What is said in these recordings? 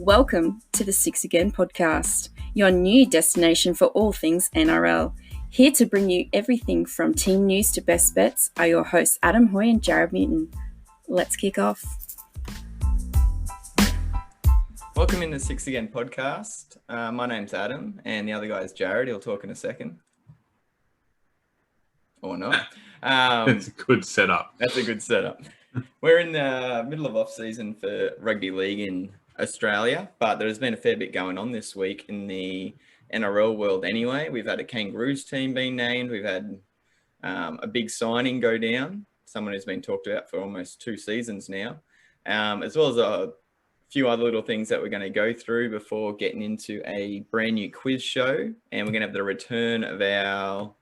Welcome to the Six Again podcast, your new destination for all things NRL. Here to bring you everything from team news to best bets are your hosts Adam Hoy and Jarrod Newton. Let's kick off. Welcome in the Six Again podcast. My name's Adam and the other guy is Jarrod. He'll talk in a second. Or not. That's a good setup. That's a good setup. We're in the middle of off-season for rugby league in Australia, but there's been a fair bit going on this week in the NRL world anyway. We've had a Kangaroos team being named. We've had a big signing go down, someone who's been talked about for almost 2 seasons now, as well as a few other little things that we're going to go through before getting into a brand new quiz show. And we're going to have the return of our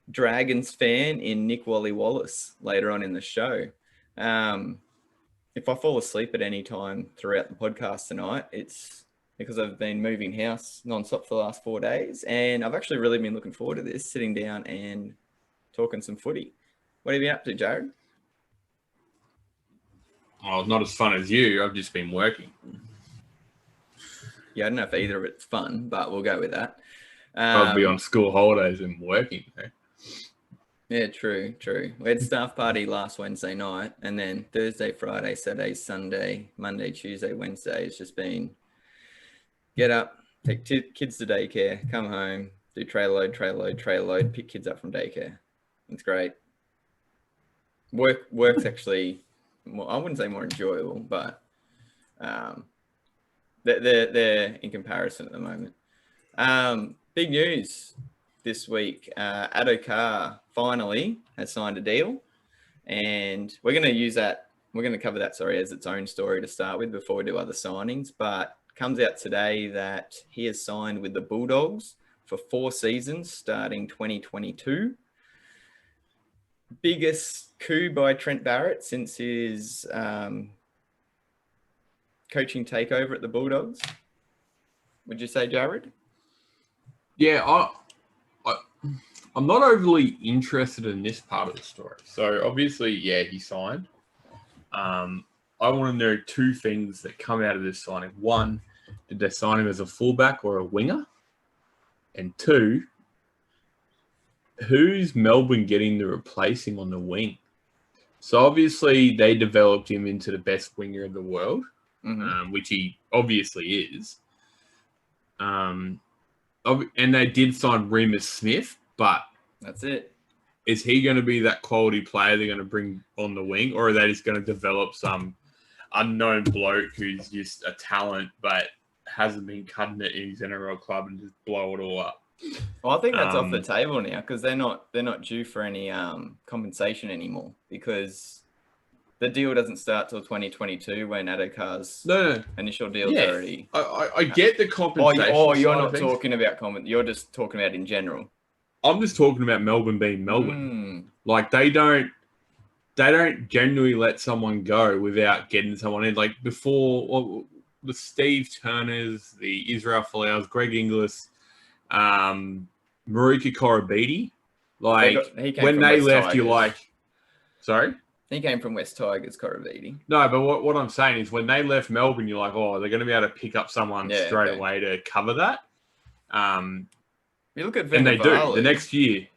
Dragons fan in Nick Wally Wallace later on in the show. If I fall asleep at any time throughout the podcast tonight, it's because I've been moving house nonstop for the last 4 days, and I've actually really been looking forward to this, sitting down and talking some footy. What have you been up to, Jarrod? Oh, not as fun as you. I've just been working. Yeah, I don't know if either of it's fun, but we'll go with that. I'll be on school holidays and working. Yeah, true. We had staff party last Wednesday night, and then Thursday, Friday, Saturday, Sunday, Monday, Tuesday, Wednesday. It's just been get up, take kids to daycare, come home, do trailer load, pick kids up from daycare. It's great. Work's actually, I wouldn't say more enjoyable, but they're in comparison at the moment. Big news this week. Addo-Carr finally has signed a deal, and we're going to use that. We're going to cover that, as its own story to start with before we do other signings. But it comes out today that he has signed with the Bulldogs for 4 seasons starting 2022. Biggest coup by Trent Barrett since his coaching takeover at the Bulldogs. Would you say, Jarrod? Yeah, I'm not overly interested in this part of the story. So obviously, yeah, he signed. I want to know 2 things that come out of this signing. 1, did they sign him as a fullback or a winger? And 2, who's Melbourne getting to replace him on the wing? So obviously, they developed him into the best winger in the world, which he obviously is. And they did sign Remus Smith, but that's it. Is he going to be that quality player they're going to bring on the wing, or are they just going to develop some unknown bloke who's just a talent but hasn't been cutting it in his NRL club and just blow it all up? Well, I think that's off the table now because they're not due for any compensation anymore because the deal doesn't start till 2022 when Addo-Carr's initial deal's already. I get the compensation. You're not talking about you're just talking about in general. I'm just talking about Melbourne being Melbourne. Like they don't generally let someone go without getting someone in. Like before, the Steve Turners, the Israel Folau's, Greg Inglis, Marika Korobidi. Like when they left, Tigers. You're like, sorry. He came from West Tigers, Korobidi. No, but what I'm saying is when they left Melbourne, you're like, oh, they're going to be able to pick up someone straight away to cover that. You look at Vunivalu. And they do. The next year.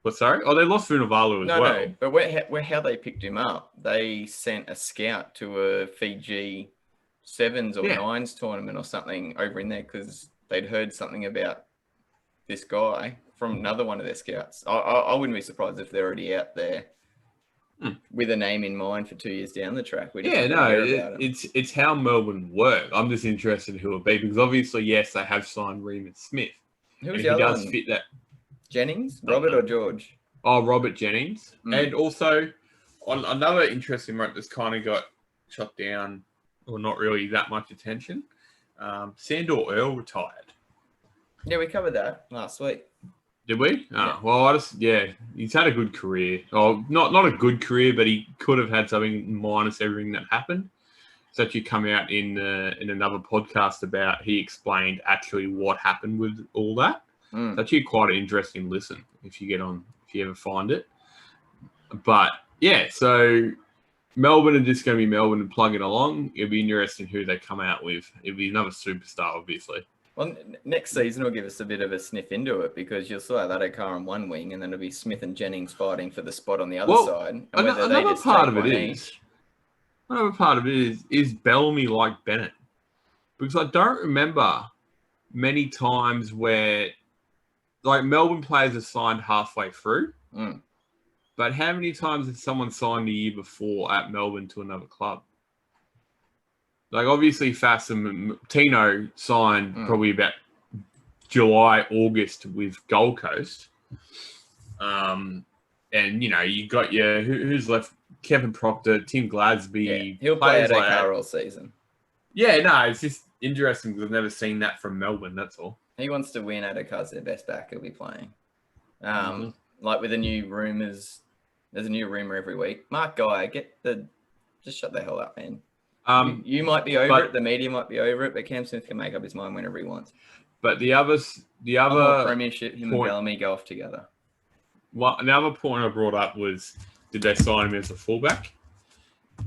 What, sorry? Oh, they lost Vunivalu as well. No, but how they picked him up, they sent a scout to a Fiji 7s or 9s tournament or something over in there because they'd heard something about this guy from another one of their scouts. I wouldn't be surprised if they're already out there with a name in mind for 2 years down the track. It's how Melbourne work. I'm just interested in who it'll be because obviously, yes, they have signed Remus Smith. Who's the other one? Fit that. Jennings? Robert or George? Oh, Robert Jennings. And also, on another interesting note that's kind of got shot down or not really that much attention, Sandor Earl retired. Yeah, we covered that last week. Did we? Yeah. Well, he's had a good career. Oh, not a good career, but he could have had something minus everything that happened. It's actually come out in another podcast about he explained actually what happened with all that. It's actually quite an interesting listen if you ever find it. But yeah, so Melbourne are just going to be Melbourne and plugging along. It'll be interesting who they come out with. It'll be another superstar, obviously. Well, next season will give us a bit of a sniff into it because you'll still have Addo-Carr on one wing and then it'll be Smith and Jennings fighting for the spot on the other side. And Another part of it is Bellamy like Bennett? Because I don't remember many times where like Melbourne players are signed halfway through. Mm. But how many times has someone signed the year before at Melbourne to another club? Like, obviously, Fass and Tino signed probably about July, August with Gold Coast. And, you got who's left? Kevin Proctor, Tim Gladsby. Yeah, he'll play Addo-Carr all season. Yeah, no, it's just interesting because I've never seen that from Melbourne, that's all. He wants to win. Addo-Carr's their best back he'll be playing. Like with the new rumours, there's a new rumour every week. Mark Guy, just shut the hell up, man. You might be over it, the media might be over it, but Cam Smith can make up his mind whenever he wants. But the other premiership, him and Bellamy go off together. Well, another point I brought up was, did they sign him as a fullback?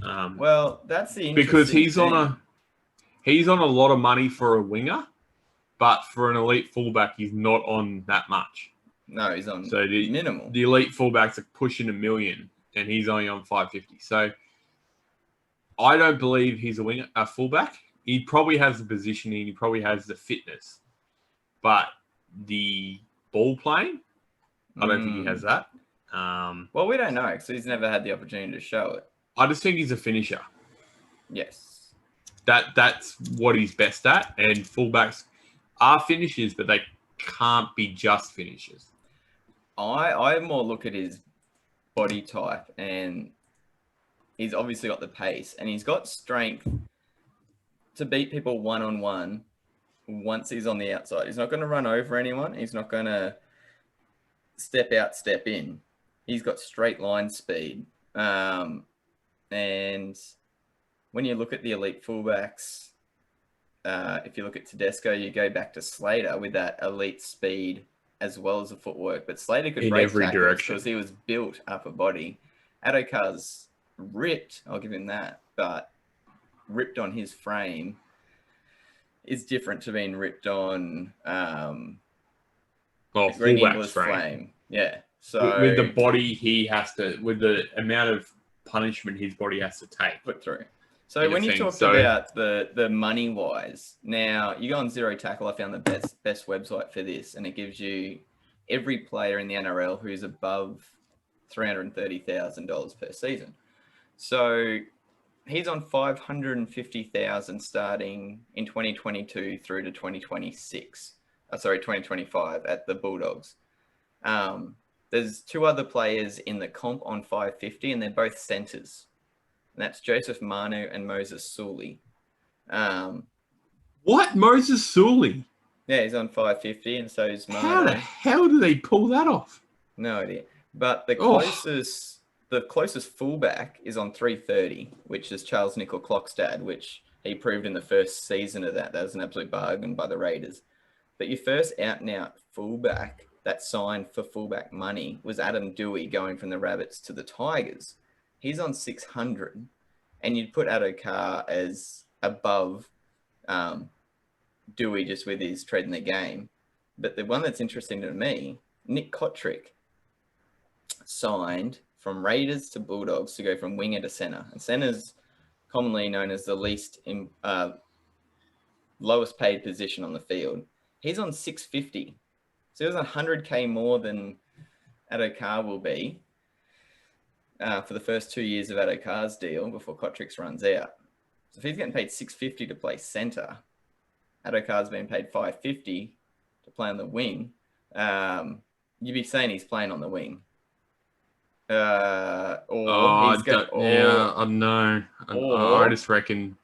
Well, that's the interesting because he's thing. on a lot of money for a winger, but for an elite fullback, he's not on that much. No, he's on minimal. The elite fullbacks are pushing $1 million, and he's only on 550. So I don't believe he's a fullback. He probably has the positioning, he probably has the fitness, but the ball playing, I don't think he has that. Well, we don't know because he's never had the opportunity to show it. I just think he's a finisher. Yes, that's what he's best at, and fullbacks are finishers, but they can't be just finishers. I more look at his body type, and he's obviously got the pace, and he's got strength to beat people one-on-one once he's on the outside. He's not going to run over anyone. He's not going to step out, step in. He's got straight line speed. And when you look at the elite fullbacks, if you look at Tedesco, you go back to Slater with that elite speed as well as the footwork. But Slater could break every direction because he was built upper body. Addo-Carr's ripped, I'll give him that, but ripped on his frame is different to being ripped on fullback's frame. Yeah. So with the body with the amount of punishment his body has to take. Put through. So when you talked about the money wise, now you go on Zero Tackle, I found the best website for this, and it gives you every player in the NRL who's above $330,000 per season. So he's on $550,000 starting in 2022 through to 2025 at the Bulldogs. There's two other players in the comp on 550, and they're both centres. And that's Joseph Manu and Moses Sully. What? Moses Sully? Yeah, he's on 550, and so is Manu. How the hell do they pull that off? No idea. But the closest fullback is on 330, which is Charles Nickel-Clockstad, which he proved in the first season of that. That was an absolute bargain by the Raiders. But your first out-and-out fullback that signed for fullback money was Adam Dewey going from the Rabbits to the Tigers. He's on 600, and you'd put Addo-Carr as above Dewey just with his tread in the game. But the one that's interesting to me, Nick Kotrick signed from Raiders to Bulldogs to go from winger to centre. And centre's commonly known as the lowest paid position on the field. He's on 650. So he was 100K more than Addo-Carr will be for the first 2 years of Addo-Carr's deal before Kotrick's runs out. So if he's getting paid 650 to play centre, Addo-Carr's being paid 550 to play on the wing, you'd be saying he's playing on the wing. I just reckon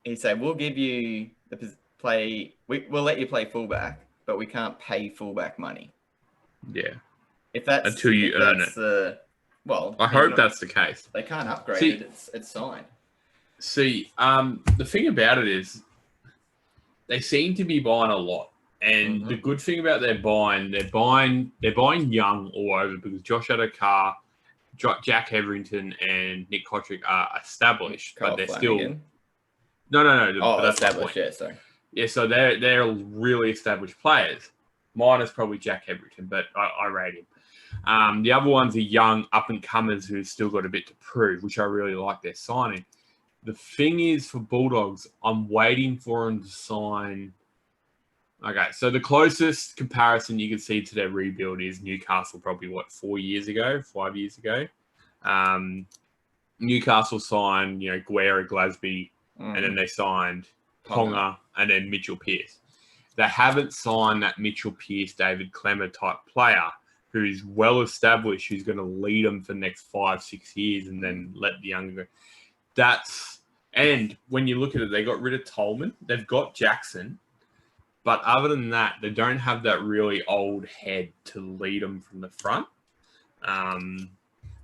he said, we'll give you the play. We'll let you play fullback, but we can't pay fullback money. Yeah. If that's until you earn it. I hope that's the case. They can't upgrade it. It's signed. See, the thing about it is they seem to be buying a lot. And the good thing about they're buying young all over because Josh Addo-Carr, Jack Hetherington and Nick Kotrick are established, but they're Flanagan. still no. Oh, but that's my established. point. Yeah, sorry. Yeah, so they're really established players. Mine is probably Jack Hetherington, but I rate him. The other ones are young up-and-comers who've still got a bit to prove, which I really like their signing. The thing is, for Bulldogs, I'm waiting for them to sign... Okay, so the closest comparison you can see to their rebuild is Newcastle probably, 5 years ago? Newcastle signed, Guerra, Glasby, and then they signed Ponga and then Mitchell Pearce. They haven't signed that Mitchell Pearce, David Clemmer type player who's well established, who's going to lead them for the next 5-6 years and then let the younger go. And when you look at it, they got rid of Tolman. They've got Jackson. But other than that, they don't have that really old head to lead them from the front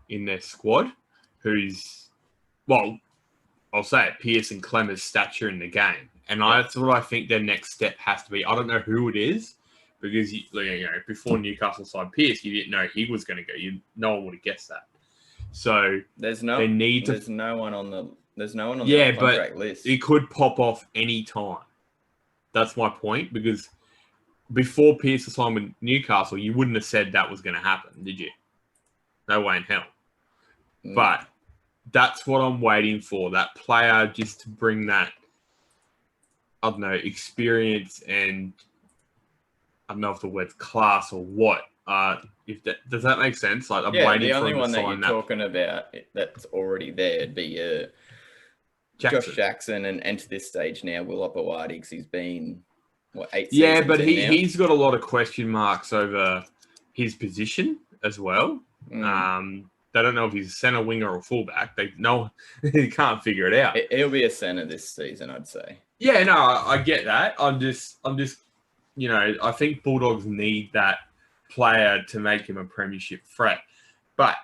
in their squad, who's, well, I'll say it, Pearce and Clemmer's stature in the game. And that's what I think their next step has to be. I don't know who it is, because before Newcastle signed Pearce, you didn't know he was going to go. No one would have guessed that. So there's no one on the contract list. It could pop off any time. That's my point, because before Pearce signed with Newcastle, you wouldn't have said that was going to happen, did you? No way in hell. But that's what I'm waiting for, that player just to bring that, I don't know, experience and I don't know if the word's class or what. Does that make sense? Like, I'm waiting the for only him one to that sign you're talking about that's already there would be Josh Jackson, and to this stage now, Will Opawadi, because he's been, 8 seasons Yeah, but now? he's got a lot of question marks over his position as well. They don't know if he's a centre, winger, or fullback. They can't figure it out. He'll be a centre this season, I'd say. Yeah, no, I get that. I'm just, I think Bulldogs need that player to make him a premiership threat. But,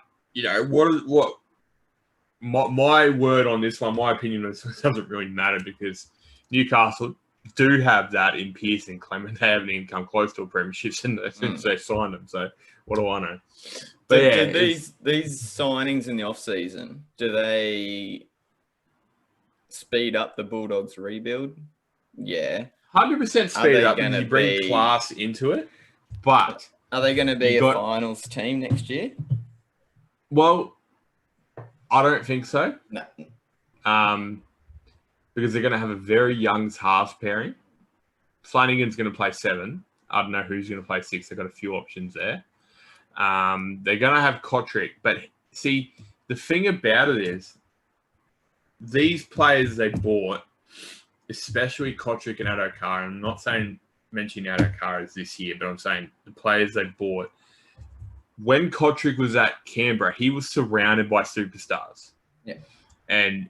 what my word on this one, my opinion doesn't really matter, because Newcastle do have that in Pearce and Clement. They haven't even come close to a premiership since they signed them. So what do I know? But these signings in the off season, do they speed up the Bulldogs rebuild? Yeah, 100% speed up because you bring class into it. But are they going to be a finals team next year? Well, I don't think so. No. Because they're going to have a very young halves pairing. Flanagan's going to play 7. I don't know who's going to play 6. They've got a few options there. They're going to have Kotrick. But see, the thing about it is, these players they bought, especially Kotrick and Addo-Carr, I'm not mentioning Addo-Carr as this year, but I'm saying the players they bought, when Kotrick was at Canberra, he was surrounded by superstars. Yeah. And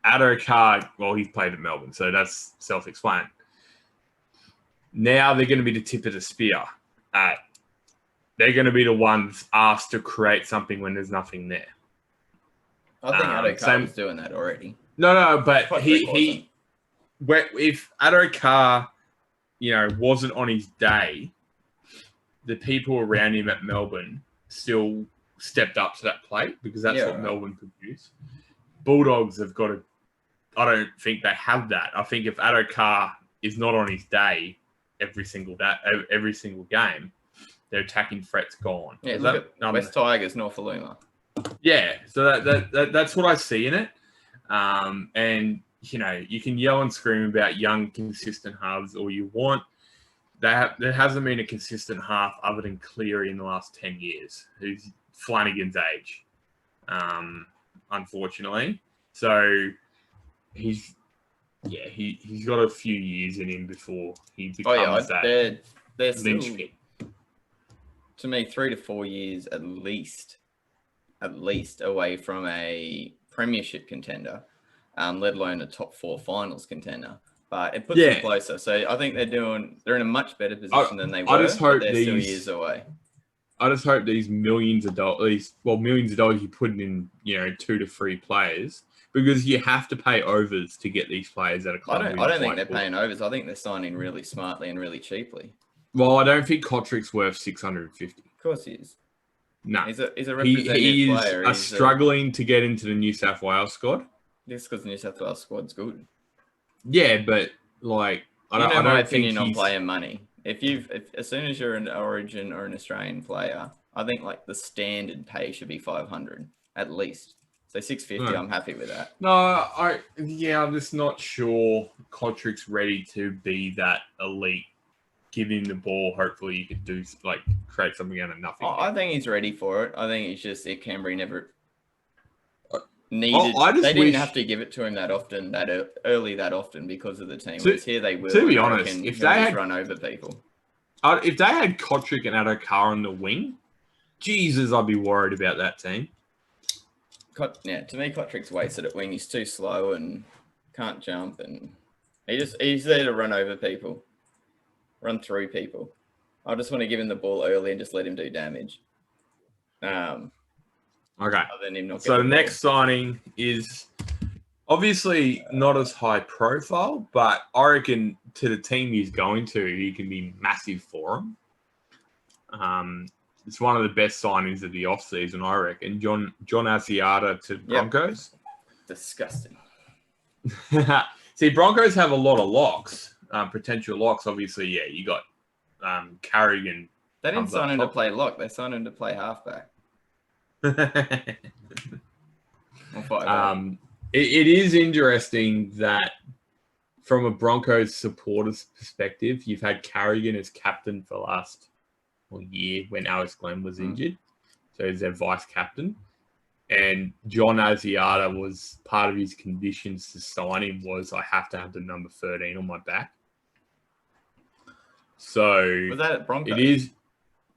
Addo-Carr, well, he's played at Melbourne, so that's self-explained. Now they're going to be the tip of the spear. They're going to be the ones asked to create something when there's nothing there. I think Addo-Carr was doing that already. No, but if Addo-Carr, wasn't on his day, the people around him at Melbourne still stepped up to that plate, because that's what Melbourne produced. Bulldogs have got to... I don't think they have that. I think if Addo-Carr is not on his day every single game, their attacking threat's gone. Yeah, look at West Tigers, North Aluma. Yeah, so that's what I see in it. And, you can yell and scream about young, consistent halves all you want. There hasn't been a consistent half other than Cleary in the last 10 years, who's Flanagan's age, unfortunately. So he's got a few years in him before he becomes that linchpin. To me, 3 to 4 years at least away from a premiership contender, let alone a top 4 finals contender. But it puts them closer. So I think they're in a much better position than they were. I just hope they're still years away. I just hope these millions of dollars you're putting in, 2 to 3 players, because you have to pay overs to get these players at a club. I don't think they're paying overs. I think they're signing really smartly and really cheaply. Well, I don't think Kotrick's worth $650. Of course he is. No. He's a He representative player. is struggling to get into the New South Wales squad. Just because the New South Wales squad's good. Yeah, but like I You know don't my think opinion on he's player money. If as soon as you're an Origin or an Australian player, I think like the standard pay should be 500 at least. So 650, I'm happy with that. No, I'm just not sure Kotrick's ready to be that elite. Give him the ball. Hopefully, you could do like create something out of nothing. I think he's ready for it. I think it's just that Canterbury never needed. They didn't have to give it to him that often, that early, that often because of the team. Whereas here they will. To be honest, if they had run over people, if they had Kotrick and Addo-Carr on the wing, Jesus, I'd be worried about that team. Yeah, to me, Kotrick's wasted at wing. He's too slow and can't jump, and he's there to run over people, run through people. I just want to give him the ball early and just let him do damage. Okay. So the next signing is obviously not as high profile, but I reckon to the team he's going to, he can be massive for him. It's one of the best signings of the offseason, I reckon. John Asiata to Broncos. Disgusting. See, Broncos have a lot of locks, potential locks. Obviously, yeah, you got Carrigan. They didn't sign him to play lock. They signed him to play halfback. It is interesting that from a Broncos supporters perspective, you've had Carrigan as captain for last year when Alex Glenn was injured. So he's their vice captain. And John Asiata was part of his conditions to sign him was I have to have the number 13 on my back. So was that at Broncos? It is.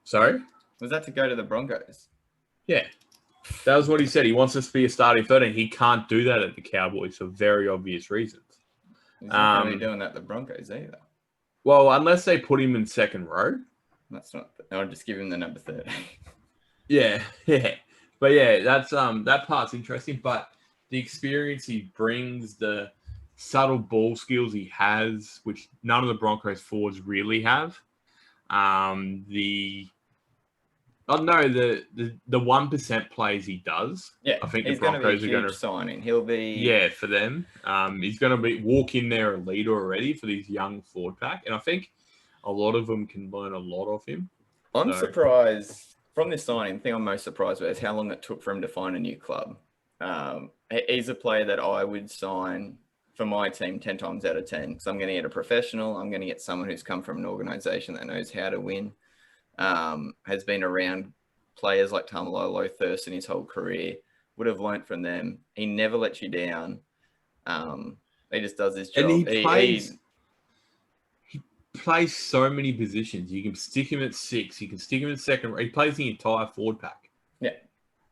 Sorry? Was that to go to the Broncos? Yeah. That was what he said. He wants us to be a starting 13. He can't do that at the Cowboys for very obvious reasons. He's not going to be doing that at the Broncos either. Well, unless they put him in second row. That's not. I'll just give him the number 13. Yeah. But yeah, that's that part's interesting. But the experience he brings, the subtle ball skills he has, which none of the Broncos forwards really have. The 1% plays he does. Yeah, I think he's the Broncos are going to signing. He'll be for them. He's going to walk in there a leader already for these young forward pack, and I think a lot of them can learn a lot off him. I'm surprised from this signing. The thing I'm most surprised with is how long it took for him to find a new club. He's a player that I would sign for my team 10 times out of 10 because I'm going to get a professional. I'm going to get someone who's come from an organization that knows how to win, has been around players like Tamalolo, Thurston his whole career, would have learnt from them. He never lets you down. He just does his job. And he plays so many positions. You can stick him at 6. You can stick him at second. He plays the entire forward pack. Yeah.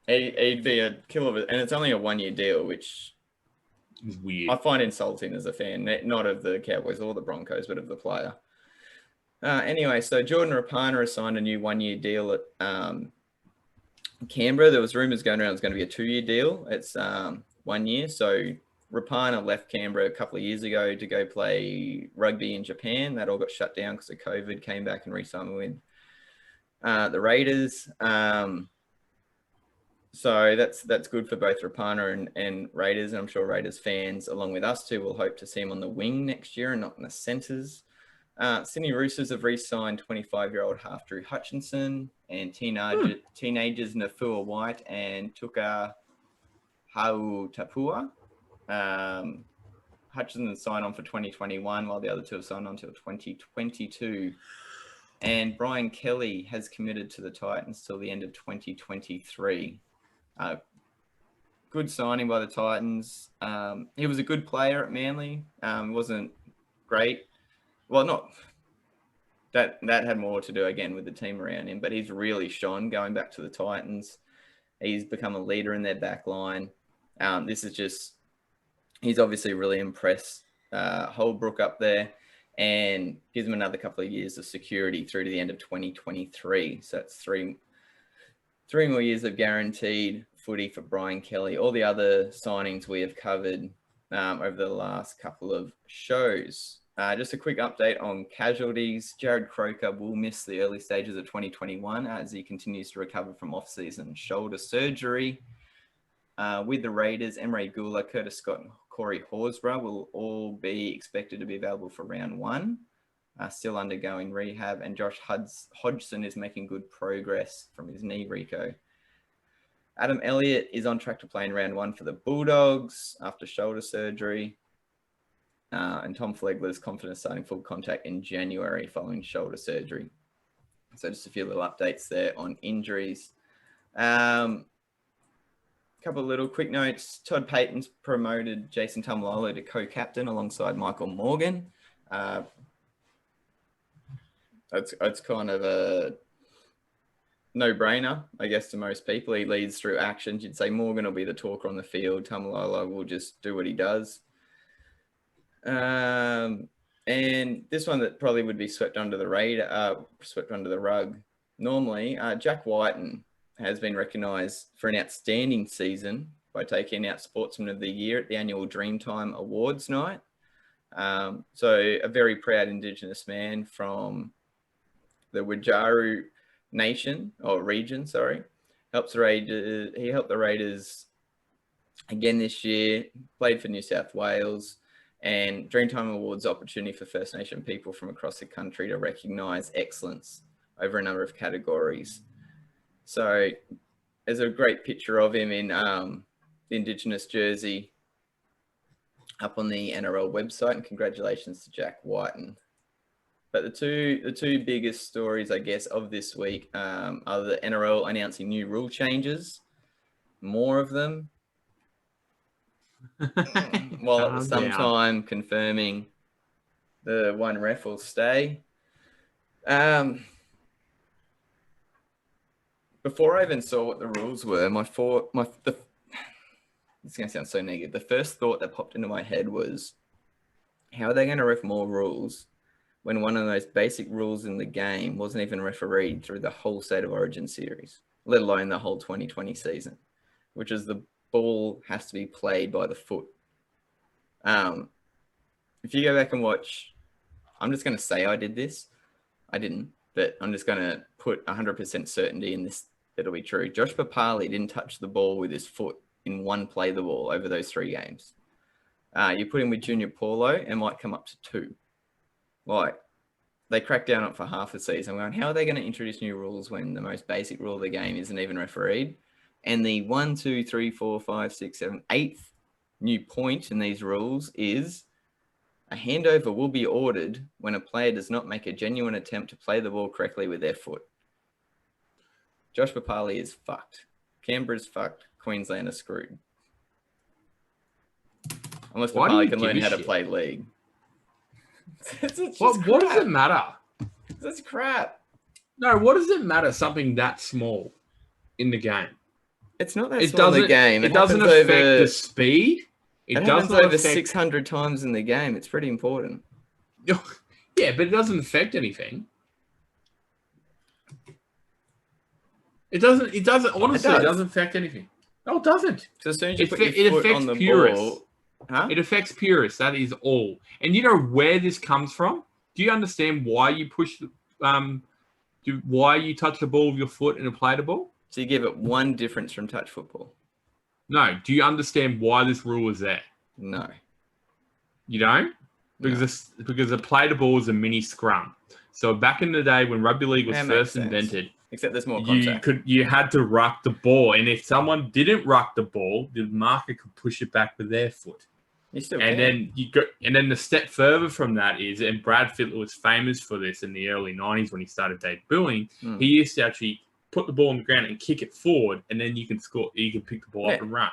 He'd be a killer of it. And it's only a 1-year deal, which is weird. I find insulting as a fan, not of the Cowboys or the Broncos, but of the player. Anyway, so Jordan Rapana has signed a new 1-year deal at Canberra. There was rumours going around it was going to be a 2-year deal. It's 1 year. So Rapana left Canberra a couple of years ago to go play rugby in Japan. That all got shut down because of COVID. Came back and re-signed with the Raiders. So that's good for both Rapana and Raiders. And I'm sure Raiders fans, along with us two, will hope to see him on the wing next year and not in the centres. Sydney Roosters have re-signed 25-year-old half Drew Hutchinson and teenagers Nafua White and Tuka Hautapua. Hutchinson signed on for 2021, while the other two have signed on until 2022. And Brian Kelly has committed to the Titans till the end of 2023. Good signing by the Titans. He was a good player at Manly. Wasn't great. Well, not that had more to do again with the team around him, but he's really shone going back to the Titans. He's become a leader in their back line. He's obviously really impressed Holbrook up there and gives him another couple of years of security through to the end of 2023. So it's three more years of guaranteed footy for Brian Kelly. All the other signings we have covered over the last couple of shows. Just a quick update on casualties. Jarrod Croker will miss the early stages of 2021 as he continues to recover from off-season shoulder surgery. With the Raiders, Emre Gula, Curtis Scott, and Corey Horsburgh will all be expected to be available for round 1, still undergoing rehab, and Josh Hodgson is making good progress from his knee reco. Adam Elliott is on track to play in round 1 for the Bulldogs after shoulder surgery. And Tom Flegler is confident starting full contact in January following shoulder surgery. So just a few little updates there on injuries. Couple of little quick notes. Todd Payton's promoted Jason Taumalolo to co-captain alongside Michael Morgan. It's kind of a no-brainer, I guess, to most people. He leads through actions. You'd say Morgan will be the talker on the field. Taumalolo will just do what he does. And this one that probably would be swept under the rug. Normally, Jack Whiten has been recognised for an outstanding season by taking out Sportsman of the Year at the annual Dreamtime Awards night. So a very proud Indigenous man from the Wajaru region, helped the Raiders again this year, played for New South Wales. And Dreamtime Awards opportunity for First Nation people from across the country to recognise excellence over a number of categories. So there's a great picture of him in the Indigenous jersey up on the NRL website, and congratulations to Jack Whiten. But the two biggest stories, I guess, of this week are the NRL announcing new rule changes, more of them, while at the same time confirming the one ref will stay. Before I even saw what the rules were, it's going to sound so negative. The first thought that popped into my head was, how are they going to ref more rules when one of those basic rules in the game wasn't even refereed through the whole State of Origin series, let alone the whole 2020 season, which is the ball has to be played by the foot. If you go back and watch, I'm just going to say I did this. I didn't, but I'm just going to put 100% certainty in this. It'll be true. Josh Papali didn't touch the ball with his foot in one play the ball over those 3 games. You put him with Junior Paulo, it might come up to 2. Like, they cracked down on it for half the season. Going, how are they going to introduce new rules when the most basic rule of the game isn't even refereed? And the 1, 2, 3, 4, 5, 6, 7, 8th new point in these rules is a handover will be ordered when a player does not make a genuine attempt to play the ball correctly with their foot. Josh Papali is fucked. Canberra's fucked. Queensland are screwed. Unless Papali can learn how to play league. What does it matter? That's crap. No, what does it matter? Something that small in the game. It's not that small in the game. It doesn't affect the speed. It happens over 600 times in the game. It's pretty important. Yeah, but it doesn't affect anything. It doesn't. Honestly, it doesn't affect anything. No, it doesn't. So as soon as you put your foot on the ball... Huh? It affects purists. That is all. And you know where this comes from? Do you understand why you push... why you touch the ball with your foot in a play the ball? So you give it one difference from touch football? No. Do you understand why this rule is there? No. You don't? Because a play the ball is a mini scrum. So back in the day when rugby league was first invented... Except there's more contact. You had to ruck the ball. And if someone didn't ruck the ball, the marker could push it back with their foot. You still and can. then the step further from that is, and Brad Fittler was famous for this in the early 90s when he started debuting, he used to actually put the ball on the ground and kick it forward, and then you can score. You can pick the ball up and run.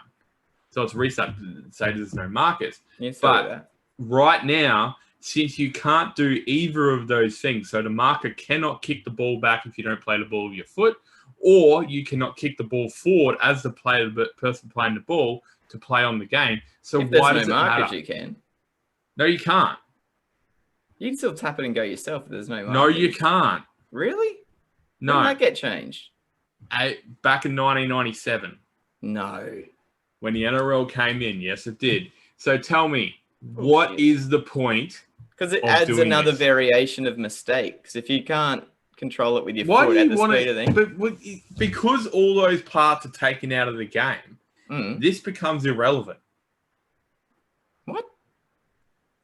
So it's restart to say there's no markers. But right now, since you can't do either of those things, so the marker cannot kick the ball back if you don't play the ball with your foot, or you cannot kick the ball forward as the person playing the ball to play on the game. So why does it matter? You can. No, you can't. You can still tap it and go yourself if there's no markers. No, you can't. Really? No. When did that get changed? Back in 1997. No. When the NRL came in, yes, it did. So tell me, what is the point Because it of adds doing another this. variation of mistakes. If you can't control it with your Why foot do at you the want speed of to? thing. But because all those parts are taken out of the game, this becomes irrelevant. What?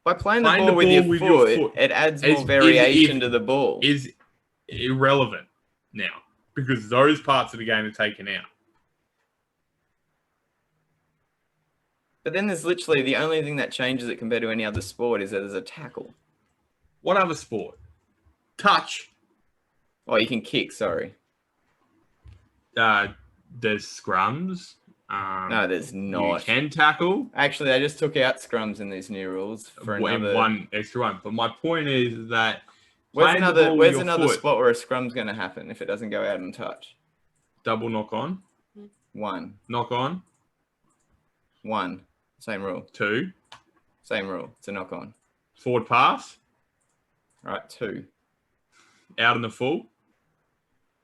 By playing the ball with your foot, it adds more variation to the ball. Is irrelevant now because those parts of the game are taken out. But then there's literally the only thing that changes it compared to any other sport is that there's a tackle. What other sport? Touch. Oh, you can kick, sorry. There's scrums. No, there's not. You can tackle. Actually, they just took out scrums in these new rules for another... one extra one. But my point is that where's another spot where a scrum's going to happen if it doesn't go out and touch? Double knock on. 1. Knock on. 1. Same rule. 2. Same rule. It's a knock on. Forward pass. All right, 2. Out in the full.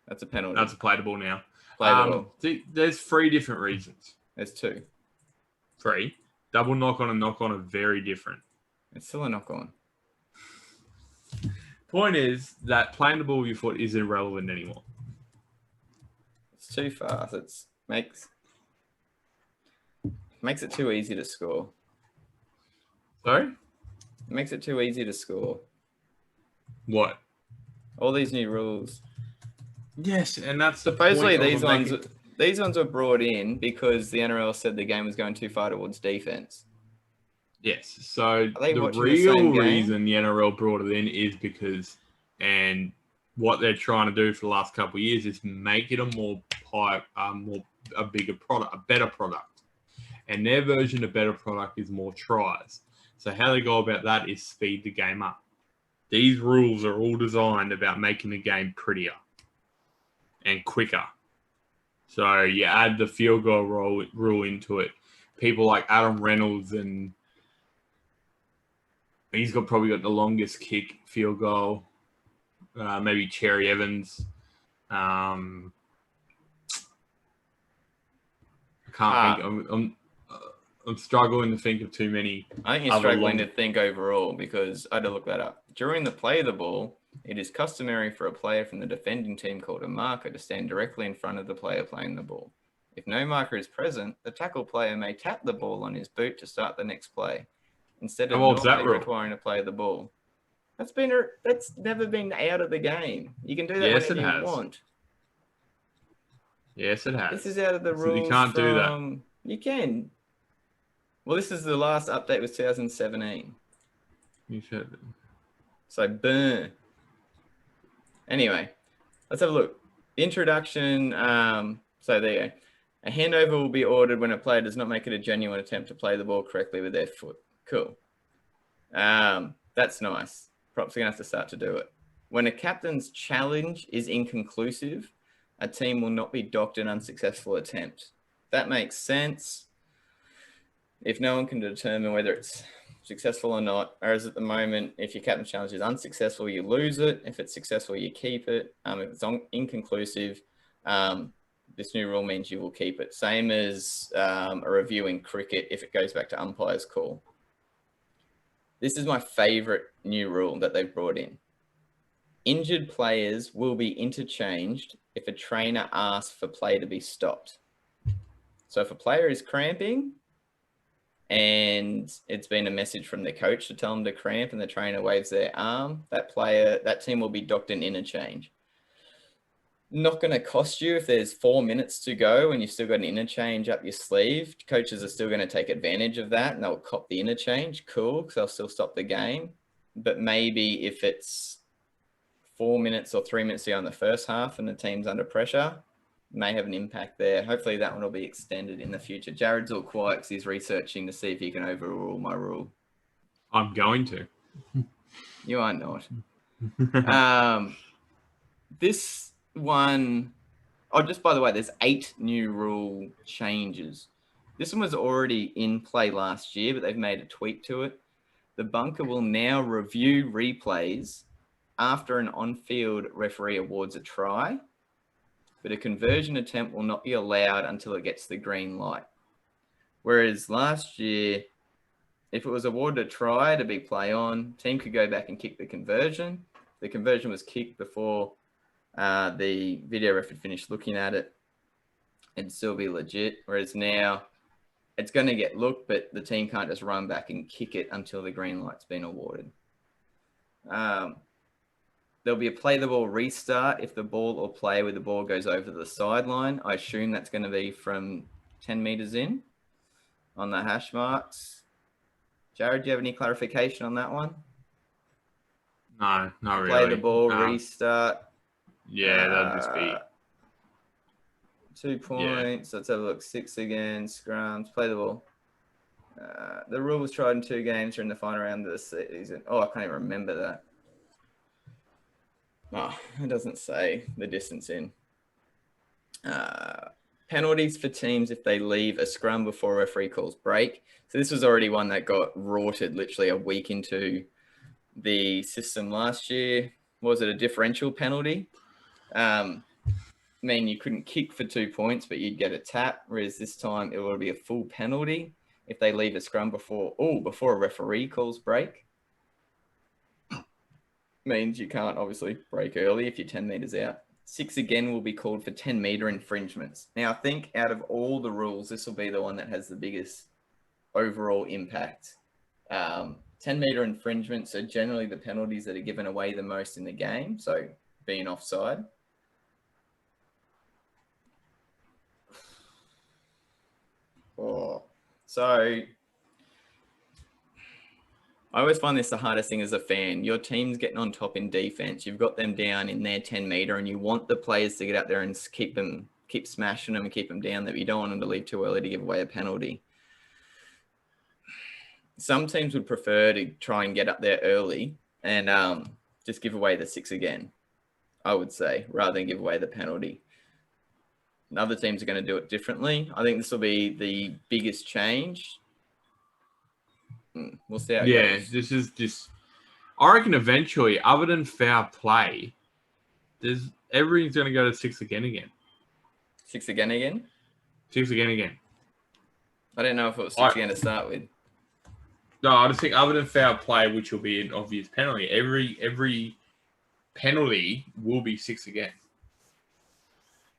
That's a penalty. That's a play the ball now. Play the ball. There's 3 different reasons. There's 2. 3. Double knock on and knock on are very different. It's still a knock on. Point is that playing the ball with your foot is irrelevant anymore. It's too fast. It makes it too easy to score. Sorry? It makes it too easy to score. What? All these new rules. Yes, and that's supposedly these ones were brought in because the NRL said the game was going too far towards defense. Yes, so the real reason the NRL brought it in is because, and what they're trying to do for the last couple of years is make it a bigger product, a better product. And their version of better product is more tries. So how they go about that is speed the game up. These rules are all designed about making the game prettier and quicker. So you add the field goal rule into it. People like Adam Reynolds, and he's probably got the longest kick field goal. Maybe Cherry Evans. I can't think. I'm struggling to think of too many. I think you're struggling to think overall because I had to look that up. During the play of the ball, it is customary for a player from the defending team called a marker to stand directly in front of the player playing the ball. If no marker is present, the tackle player may tap the ball on his boot to start the next play, instead of normally requiring to play the ball. That's never been out of the game. You can do that whenever you want. Yes, it has. This is out of the rules. You can't do that. You can. Well, this is the last update was 2017. You should. So, burn. Anyway, let's have a look. Introduction. So there you go. A handover will be ordered when a player does not make it a genuine attempt to play the ball correctly with their foot. Cool. That's nice. Props are going to have to start to do it. When a captain's challenge is inconclusive, a team will not be docked an unsuccessful attempt. That makes sense. If no one can determine whether it's successful or not, whereas at the moment, if your captain's challenge is unsuccessful, you lose it. If it's successful, you keep it. If it's inconclusive, this new rule means you will keep it. Same as a review in cricket if it goes back to umpire's call. This is my favorite new rule that they've brought in. Injured players will be interchanged if a trainer asks for play to be stopped. So if a player is cramping and it's been a message from the coach to tell them to cramp and the trainer waves their arm, that team will be docked an interchange. Not going to cost you if there's 4 minutes to go and you've still got an interchange up your sleeve. Coaches are still going to take advantage of that and they'll cop the interchange. Cool, because they'll still stop the game. But maybe if it's 4 minutes or 3 minutes to go in the first half and the team's under pressure, may have an impact there. Hopefully that one will be extended in the future. Jarrod's all quiet because he's researching to see if he can overrule my rule. I'm going to. You are not. This one, just by the way, there's 8 new rule changes. This one was already in play last year, but they've made a tweak to it. The bunker will now review replays after an on-field referee awards a try, but a conversion attempt will not be allowed until it gets the green light. Whereas last year, If it was awarded a try to be play on, team could go back and kick the conversion. The conversion was kicked before the video ref had finished looking at it and still be legit. Whereas now it's going to get looked, but the team can't just run back and kick it until the green light's been awarded. There'll be a play the ball restart if the ball or play with the ball goes over the sideline. I assume that's going to be from 10 metres in on the hash marks. Jarrod, do you have any clarification on that one? No, not really. Play the ball, restart. Yeah, that'd just be 2 points. Yeah. Let's have a look. 6 again. Scrums. Play the ball. The rule was tried in 2 games during the final round of the season. Oh, I can't even remember that. Oh, it doesn't say the distance in. Penalties for teams if they leave a scrum before a referee calls break. So this was already one that got rorted literally a week into the system last year. Was it a differential penalty? Mean you couldn't kick for 2 points, but you'd get a tap. Whereas this time it will be a full penalty if they leave a scrum before a referee calls break. Means you can't obviously break early if you're 10 metres out. 6 again will be called for 10-metre infringements. Now, I think out of all the rules, this will be the one that has the biggest overall impact. 10-metre infringements are generally the penalties that are given away the most in the game, so being offside. So I always find this the hardest thing as a fan. Your team's getting on top in defense. You've got them down in their 10-metre, and you want the players to get out there and keep smashing them and keep them down. That you don't want them to leave too early to give away a penalty. Some teams would prefer to try and get up there early and just give away the 6 again, I would say, rather than give away the penalty. Other teams are going to do it differently. I think this will be the biggest change. We'll see how it goes. This is just... I reckon eventually, other than foul play, everything's going to go to 6 again. 6 again? 6 again. I didn't know if it was 6 again to start with. No, I just think other than foul play, which will be an obvious penalty, every penalty will be 6 again.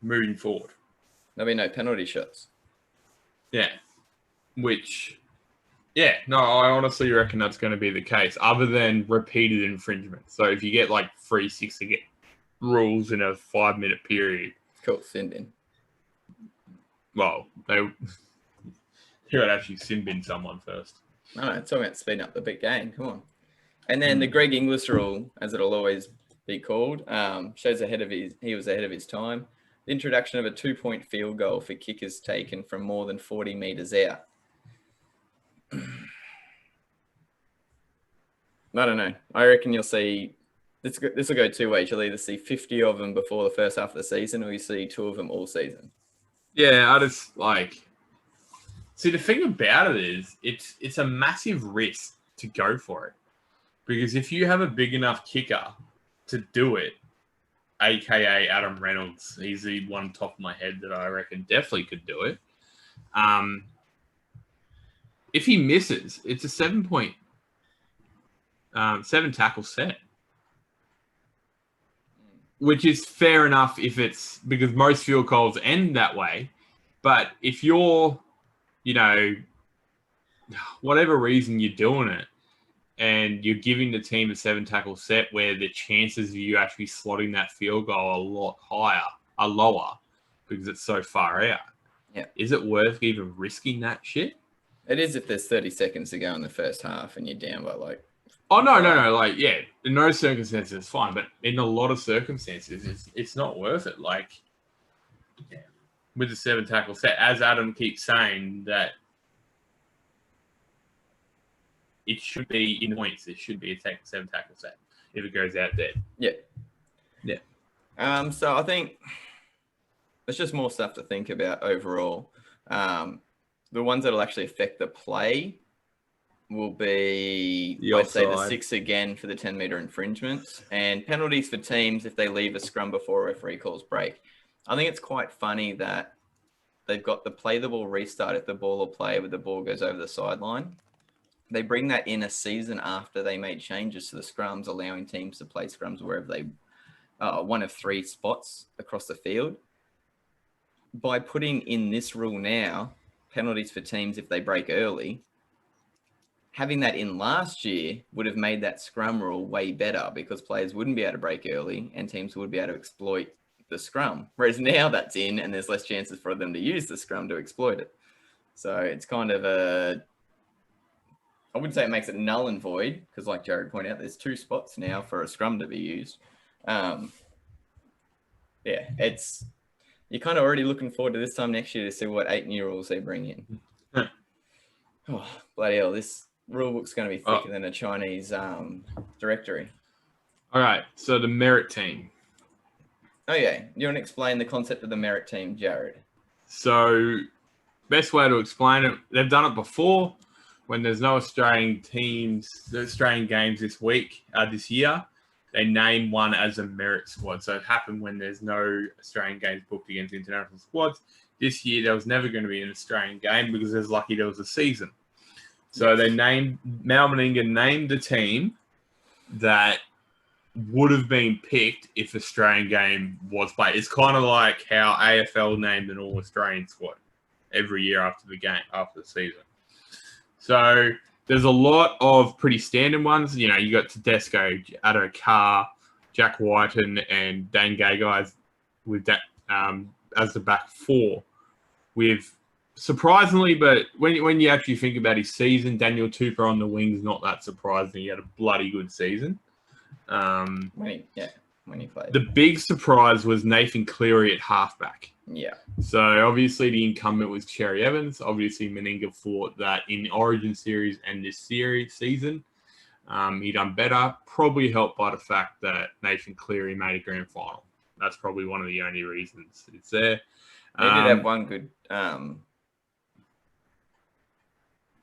Moving forward. There'll be no penalty shots. Yeah. I honestly reckon that's going to be the case, other than repeated infringement. So if you get like 3 6 again rules in a 5-minute period. Cool, sin bin. Well, you would actually sin bin someone first. No, it's talking about speeding up the big game. Come on. And then the Greg Inglis rule, as it'll always be called, shows he was ahead of his time. The introduction of a 2-point field goal for kickers taken from more than 40 metres out. I don't know. I reckon you'll see this will go 2 ways. You'll either see 50 of them before the first half of the season, or you see 2 of them all season. Yeah, I just see, the thing about it is it's a massive risk to go for it, because if you have a big enough kicker to do it, aka Adam Reynolds, he's the one top of my head that I reckon definitely could do it. If he misses, it's a 7 tackle set, which is fair enough if it's because most field goals end that way. But if you're, whatever reason you're doing it, and you're giving the team a 7 tackle set where the chances of you actually slotting that field goal are lower because it's so far out. Yeah. Is it worth even risking that shit? It is if there's 30 seconds to go in the first half and you're down by Oh, no. In no circumstances it's fine, but in a lot of circumstances it's not worth it. With the 7 tackle set, as Adam keeps saying, that it should be in points. It should be a 7 tackle set if it goes out there. Yeah. So I think there's just more stuff to think about overall. The ones that'll actually affect the play will be, I'd say, the 6 again for the 10-metre infringements, and penalties for teams if they leave a scrum before a referee calls break. I think it's quite funny that they've got the play the ball restart if the ball or play with the ball goes over the sideline. they bring that in a season after they made changes to the scrums, allowing teams to play scrums wherever they one of 3 spots across the field. By putting in this rule now, penalties for teams if they break early, having that in last year would have made that scrum rule way better because players wouldn't be able to break early and teams would be able to exploit the scrum. Whereas now that's in and there's less chances for them to use the scrum to exploit it. So it's kind of I wouldn't say it makes it null and void because like Jarrod pointed out, there's 2 spots now for a scrum to be used. You're kind of already looking forward to this time next year to see what 8 new rules they bring in. Oh, bloody hell, this rule book's going to be thicker than a Chinese directory. All right, so the Merit team. Okay, you want to explain the concept of the Merit team, Jarrod? So, best way to explain it, they've done it before when there's no Australian games this year. They name one as a merit squad. So it happened when there's no Australian games booked against international squads. This year, there was never going to be an Australian game because there's lucky there was a season. So they named, Meninga named the team that would have been picked if Australian game was played. It's kind of like how AFL named an All-Australian squad every year after the season. So there's a lot of pretty standard ones. You know, you got Tedesco, Addo-Carr, Jack Whiten, and Dane Gay guys with that as the back 4. With surprisingly, but when you actually think about his season, Daniel Tupper on the wings, not that surprising. He had a bloody good season. When he played. The big surprise was Nathan Cleary at halfback. Yeah. So obviously the incumbent was Cherry Evans. Obviously Meninga thought that in the Origin series and this season, he done better. Probably helped by the fact that Nathan Cleary made a grand final. That's probably one of the only reasons it's there. He did have one good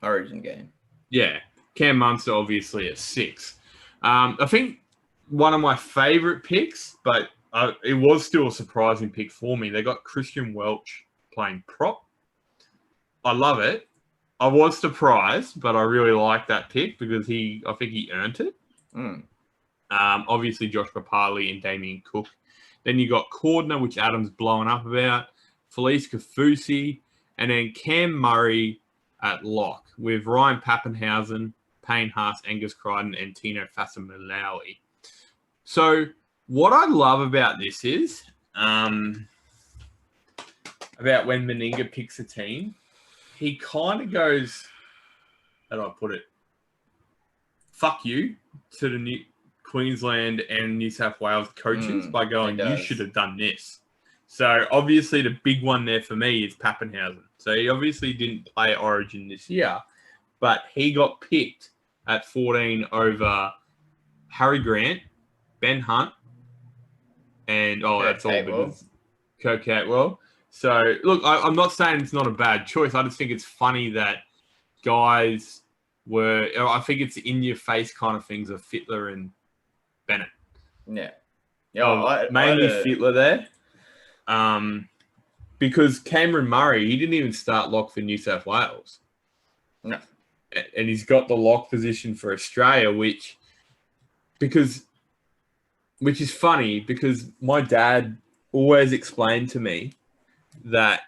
Origin game. Yeah. Cam Munster obviously at 6. I think one of my favourite picks, but it was still a surprising pick for me. They got Christian Welch playing prop. I love it. I was surprised, but I really like that pick because I think he earned it. Obviously, Josh Papali and Damien Cook. Then you got Cordner, which Adam's blowing up about, Felice Kafusi, and then Cam Murray at lock with Ryan Pappenhausen, Payne Haas, Angus Crichton, and Tino Fasamalawi. So what I love about this is about when Meninga picks a team, he kind of goes, how do I put it? Fuck you to the New Queensland and New South Wales coaches by going, you should have done this. So obviously the big one there for me is Pappenhausen. So he obviously didn't play Origin this year, but he got picked at 14 over Harry Grant, Ben Hunt, and that's all because Kirk Catwell. So look, I'm not saying it's not a bad choice. I just think it's funny that guys I think it's in your face kind of things of Fittler and Bennett. Yeah. Mainly Fittler there. Because Cameron Murray, he didn't even start lock for New South Wales. No. And he's got the lock position for Australia, which is funny because my dad always explained to me that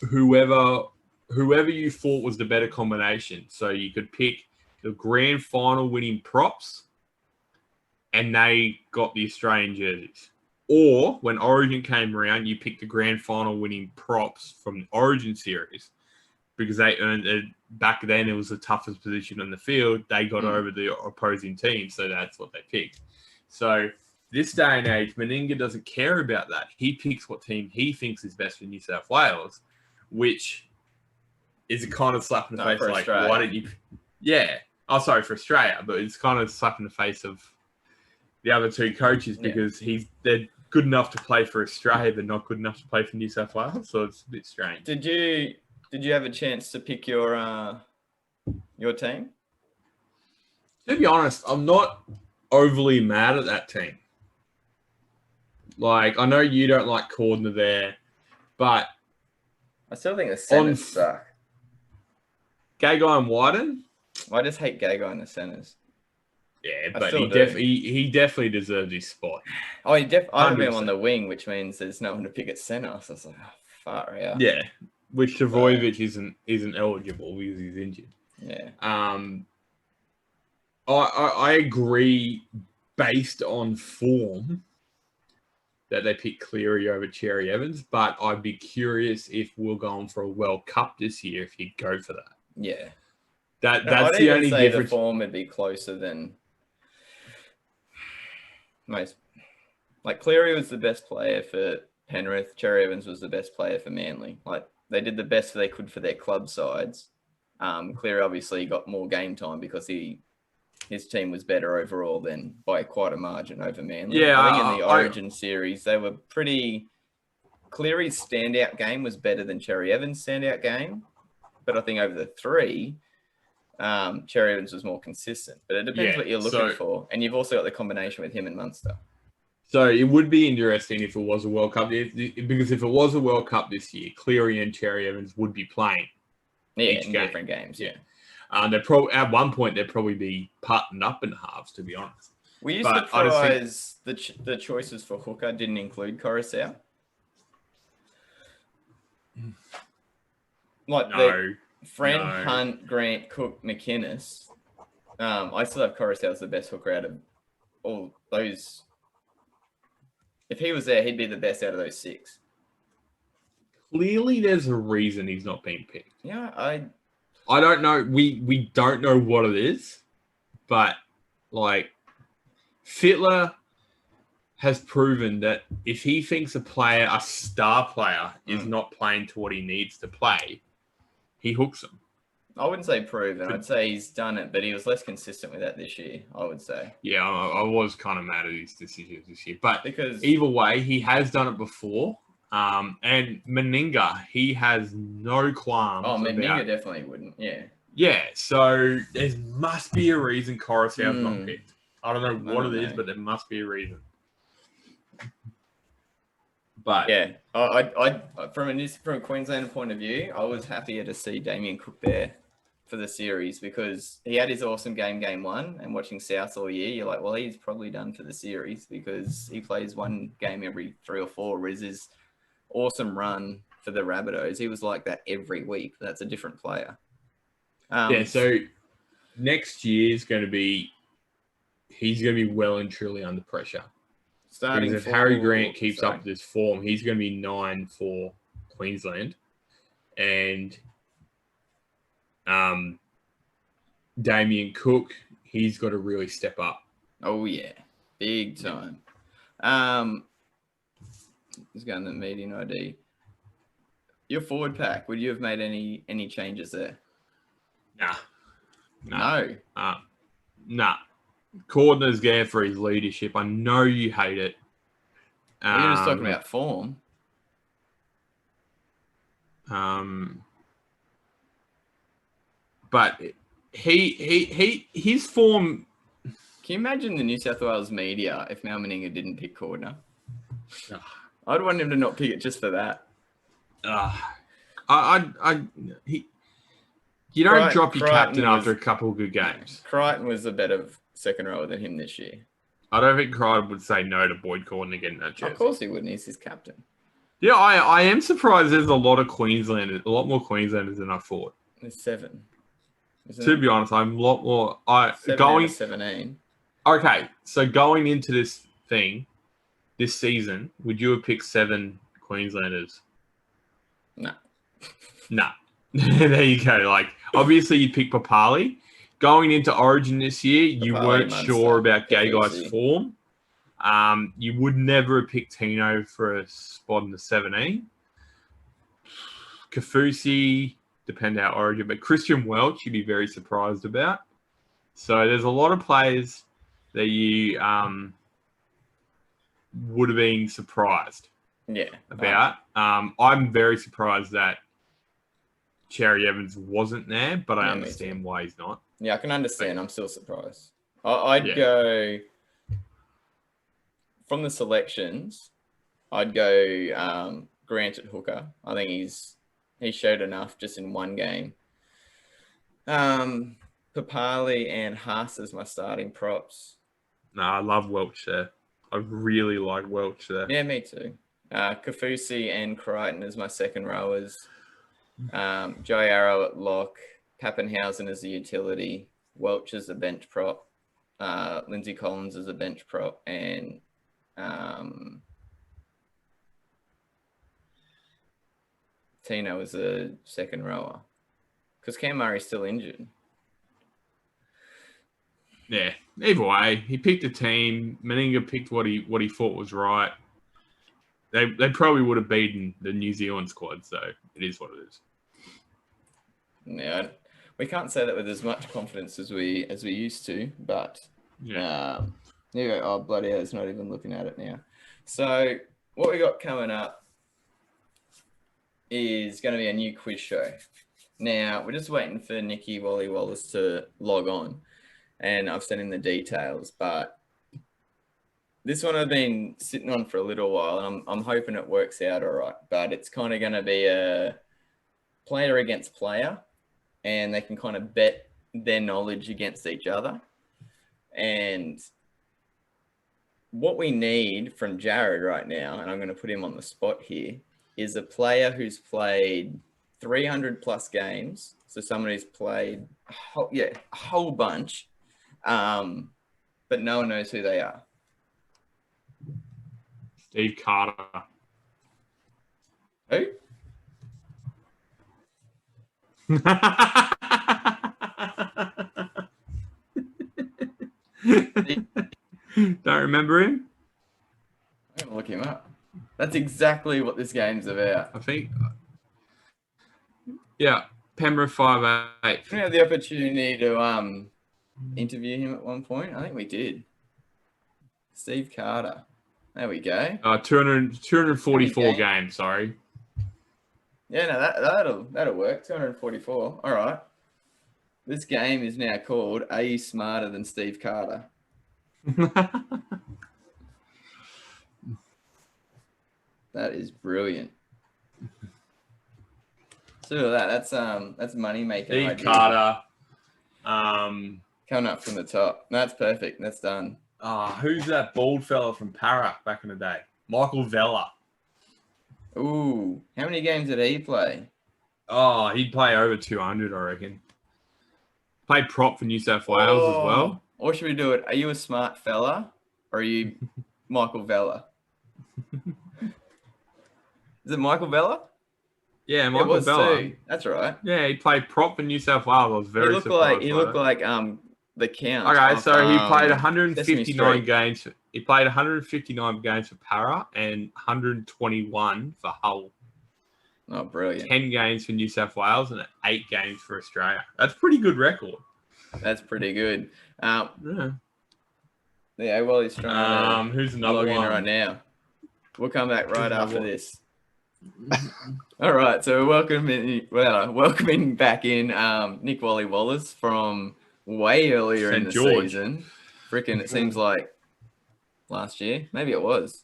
whoever you thought was the better combination, so you could pick the grand final winning props and they got the Australian jerseys. Or when Origin came around, you picked the grand final winning props from the Origin series because they earned it. Back then, it was the toughest position on the field. They got over the opposing team, so that's what they picked. So this day and age, Meninga doesn't care about that. He picks what team he thinks is best for New South Wales, which is a kind of slap in the face. Like, Australia. Why didn't you? Yeah. Oh, sorry, for Australia, but it's kind of slap in the face of the other 2 coaches because they're good enough to play for Australia, but not good enough to play for New South Wales. So it's a bit strange. Did you have a chance to pick your team? To be honest, I'm not overly mad at that team. Like, I know you don't like Cordner there, but I still think the centers suck. Gagai and Wyden, I just hate Gagai in the centres. Yeah, I but still he definitely deserves his spot. Oh, I have him 100%. on the wing, which means there's no one to pick at centre. So I was like, oh, far out. Yeah, which Travojevic isn't eligible because he's injured. Yeah. I agree based on form that they pick Cleary over Cherry Evans, but I'd be curious if we're going for a World Cup this year if he'd go for that. Yeah. That's the only difference. The form would be closer than most. Like Cleary was the best player for Penrith. Cherry Evans was the best player for Manly. Like they did the best they could for their club sides. Cleary obviously got more game time because his team was better overall than by quite a margin over Manly. Yeah, I think in the Origin series they were pretty. Cleary's standout game was better than Cherry Evans' standout game, but I think over the three, Cherry Evans was more consistent. But it depends what you're looking for, and you've also got the combination with him and Munster. So it would be interesting if it was a World Cup, because if it was a World Cup this year, Cleary and Cherry Evans would be playing. Yeah, in different games. Yeah. They're probably at one point they'd probably be partnered up in halves, to be honest. Were you surprised the choices for hooker didn't include Coruscant? Like Hunt, Grant, Cook, McInnes. I still have Coruscant as the best hooker out of all those. If he was there, he'd be the best out of those six. Clearly, there's a reason he's not being picked. Yeah, I don't know. We don't know what it is, but like Fittler has proven that if he thinks a star player, is not playing to what he needs to play, he hooks him. I wouldn't say proven. I'd say he's done it, but he was less consistent with that this year, I would say. Yeah, I was kind of mad at his decisions this year. But because either way, he has done it before. And Meninga, he has no qualms. Oh, Meninga definitely wouldn't, yeah. Yeah, so there must be a reason Coruscant's not picked. I don't know what it is, but there must be a reason. But yeah, I from a Queenslander point of view, I was happier to see Damien Cook there for the series because he had his awesome game one, and watching South all year, you're like, well, he's probably done for the series because he plays one game every 3 or 4. Whereas his awesome run for the Rabbitohs, he was like that every week. That's a different player. So next year is going to be, he's going to be well and truly under pressure. Because if Harry Grant keeps up this form, he's going to be 9 for Queensland. And Damien Cook, he's got to really step up. Oh, yeah. Big time. He's going to the meeting ID. Your forward pack, would you have made any changes there? No. Cordner's there for his leadership. I know you hate it. You're just talking about form. But his form. Can you imagine the New South Wales media if Mal Meninga didn't pick Cordner? I'd want him to not pick it just for that. You don't drop your captain after a couple of good games. Crichton was a better second rower than him this year. I don't think Crichton would say no to Boyd Cordner getting that jersey. Of course he wouldn't. He's his captain. Yeah, I am surprised there's a lot more Queenslanders than I thought. There's 7. To be honest, I'm a lot more... 7 out of 17. Okay, so going into this season, would you have picked 7 Queenslanders? No. No. There you go. Like, obviously, you'd pick Papali. Going into Origin this year, you weren't sure about Gagai's form. You would never have picked Tino for a spot in the 17. Kafusi, depend how Origin, but Christian Welch, you'd be very surprised about. So there's a lot of players that you would have been surprised about. I'm very surprised that Cherry Evans wasn't there, but I understand why he's not. Yeah, I can understand. I'm still surprised. I'd go from the selections. I'd go Grant at hooker. I think he showed enough just in one game. Papali and Haas as my starting props. No, I love Welch there. I really like Welch there. Yeah, me too. Kafusi and Crichton as my second rowers. Joe Arrow at lock. Pappenhausen as the utility. Welch as the bench prop. Lindsay Collins as a bench prop. And Tino as a second rower. Because Cam Murray's still injured. Yeah, either way, he picked a team. Meninga picked what he thought was right. They probably would have beaten the New Zealand squad, so it is what it is. Yeah, we can't say that with as much confidence as we used to, but anyway, oh bloody hell, it's not even looking at it now. So what we got coming up is going to be a new quiz show. Now we're just waiting for Nick Wally Wallace to log on, and I've sent him the details, but this one I've been sitting on for a little while, and I'm hoping it works out all right. But it's kind of going to be a player against player, and they can kind of bet their knowledge against each other. And what we need from Jarrod right now, and I'm going to put him on the spot here, is a player who's played 300 plus games. So someone who's played a whole bunch, but no one knows who they are. Steve Carter. Who? Don't remember him? I'm going to look him up. That's exactly what this game's about. I think. Yeah, Penrith 5'8". We had the opportunity to interview him at one point. I think we did. Steve Carter. There we go. 244 games, sorry. Yeah, no, that'll work. 244. All right. This game is now called Are You Smarter Than Steve Carter? That is brilliant. So that's money making. Steve idea. Carter. Coming up from the top. That's perfect. That's done. Who's that bald fella from Para back in the day? Michael Vella. Ooh, how many games did he play? Oh, he'd play over 200, I reckon. Played prop for New South Wales as well. Or should we do it? Are you a smart fella or are you Michael Vella? Is it Michael Vella? Yeah, Michael Vella. Too. That's right. Yeah, he played prop for New South Wales. I was very surprised. He looked like the Count. Okay, so he played 159 games. He played 159 games for Para and 121 for Hull. Oh, brilliant. 10 games for New South Wales and 8 games for Australia. That's a pretty good record. That's pretty good. Yeah. Well, he's trying to who's another log in one right now. We'll come back right after this. All right, so welcoming back in Nick Wally Wallace from way earlier in the season. Freaking, it seems like last year. Maybe it was.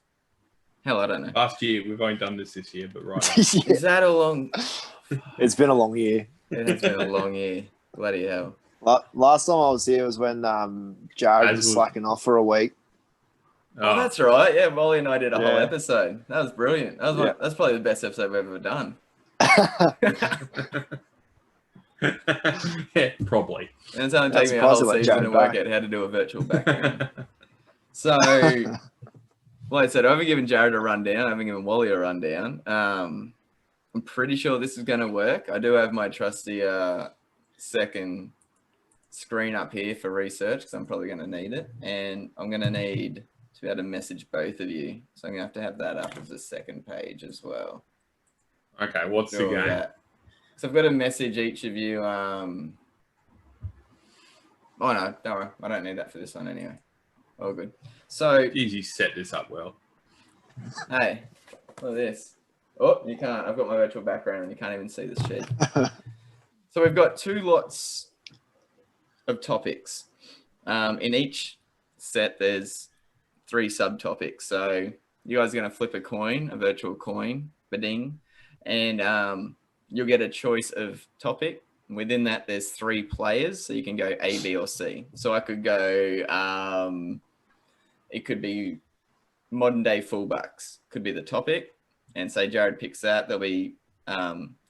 Hell, I don't know. Last year. We've only done this year, but right. Is that a long... It's been a long year. It has been a long year. Bloody hell. Last time I was here was when Jarrod was slacking off for a week. Oh, that's right. Yeah, Wally and I did a whole episode. That was brilliant. That's probably the best episode we've ever done. Yeah, probably. And it's only taken me a whole season to work out how to do a virtual background. So, like I said, I haven't given Jarrod a rundown. I haven't given Wally a rundown. I'm pretty sure this is going to work. I do have my trusty second screen up here for research because I'm probably going to need it. And I'm going to need to be able to message both of you. So I'm going to have that up as a second page as well. Okay, what's the game? So I've got to message each of you. Oh, no, don't worry. I don't need that for this one anyway. All good. So, you set this up well. Hey, look at this. Oh, you can't. I've got my virtual background and you can't even see this sheet. So we've got 2 lots of topics. In each set, there's 3 subtopics. So you guys are going to flip a coin, a virtual coin, ba-ding, and you'll get a choice of topic. Within that, there's 3 players, so you can go A, B, or C. So I could go, it could be modern day fullbacks, could be the topic. And say Jarrod picks that, there'll be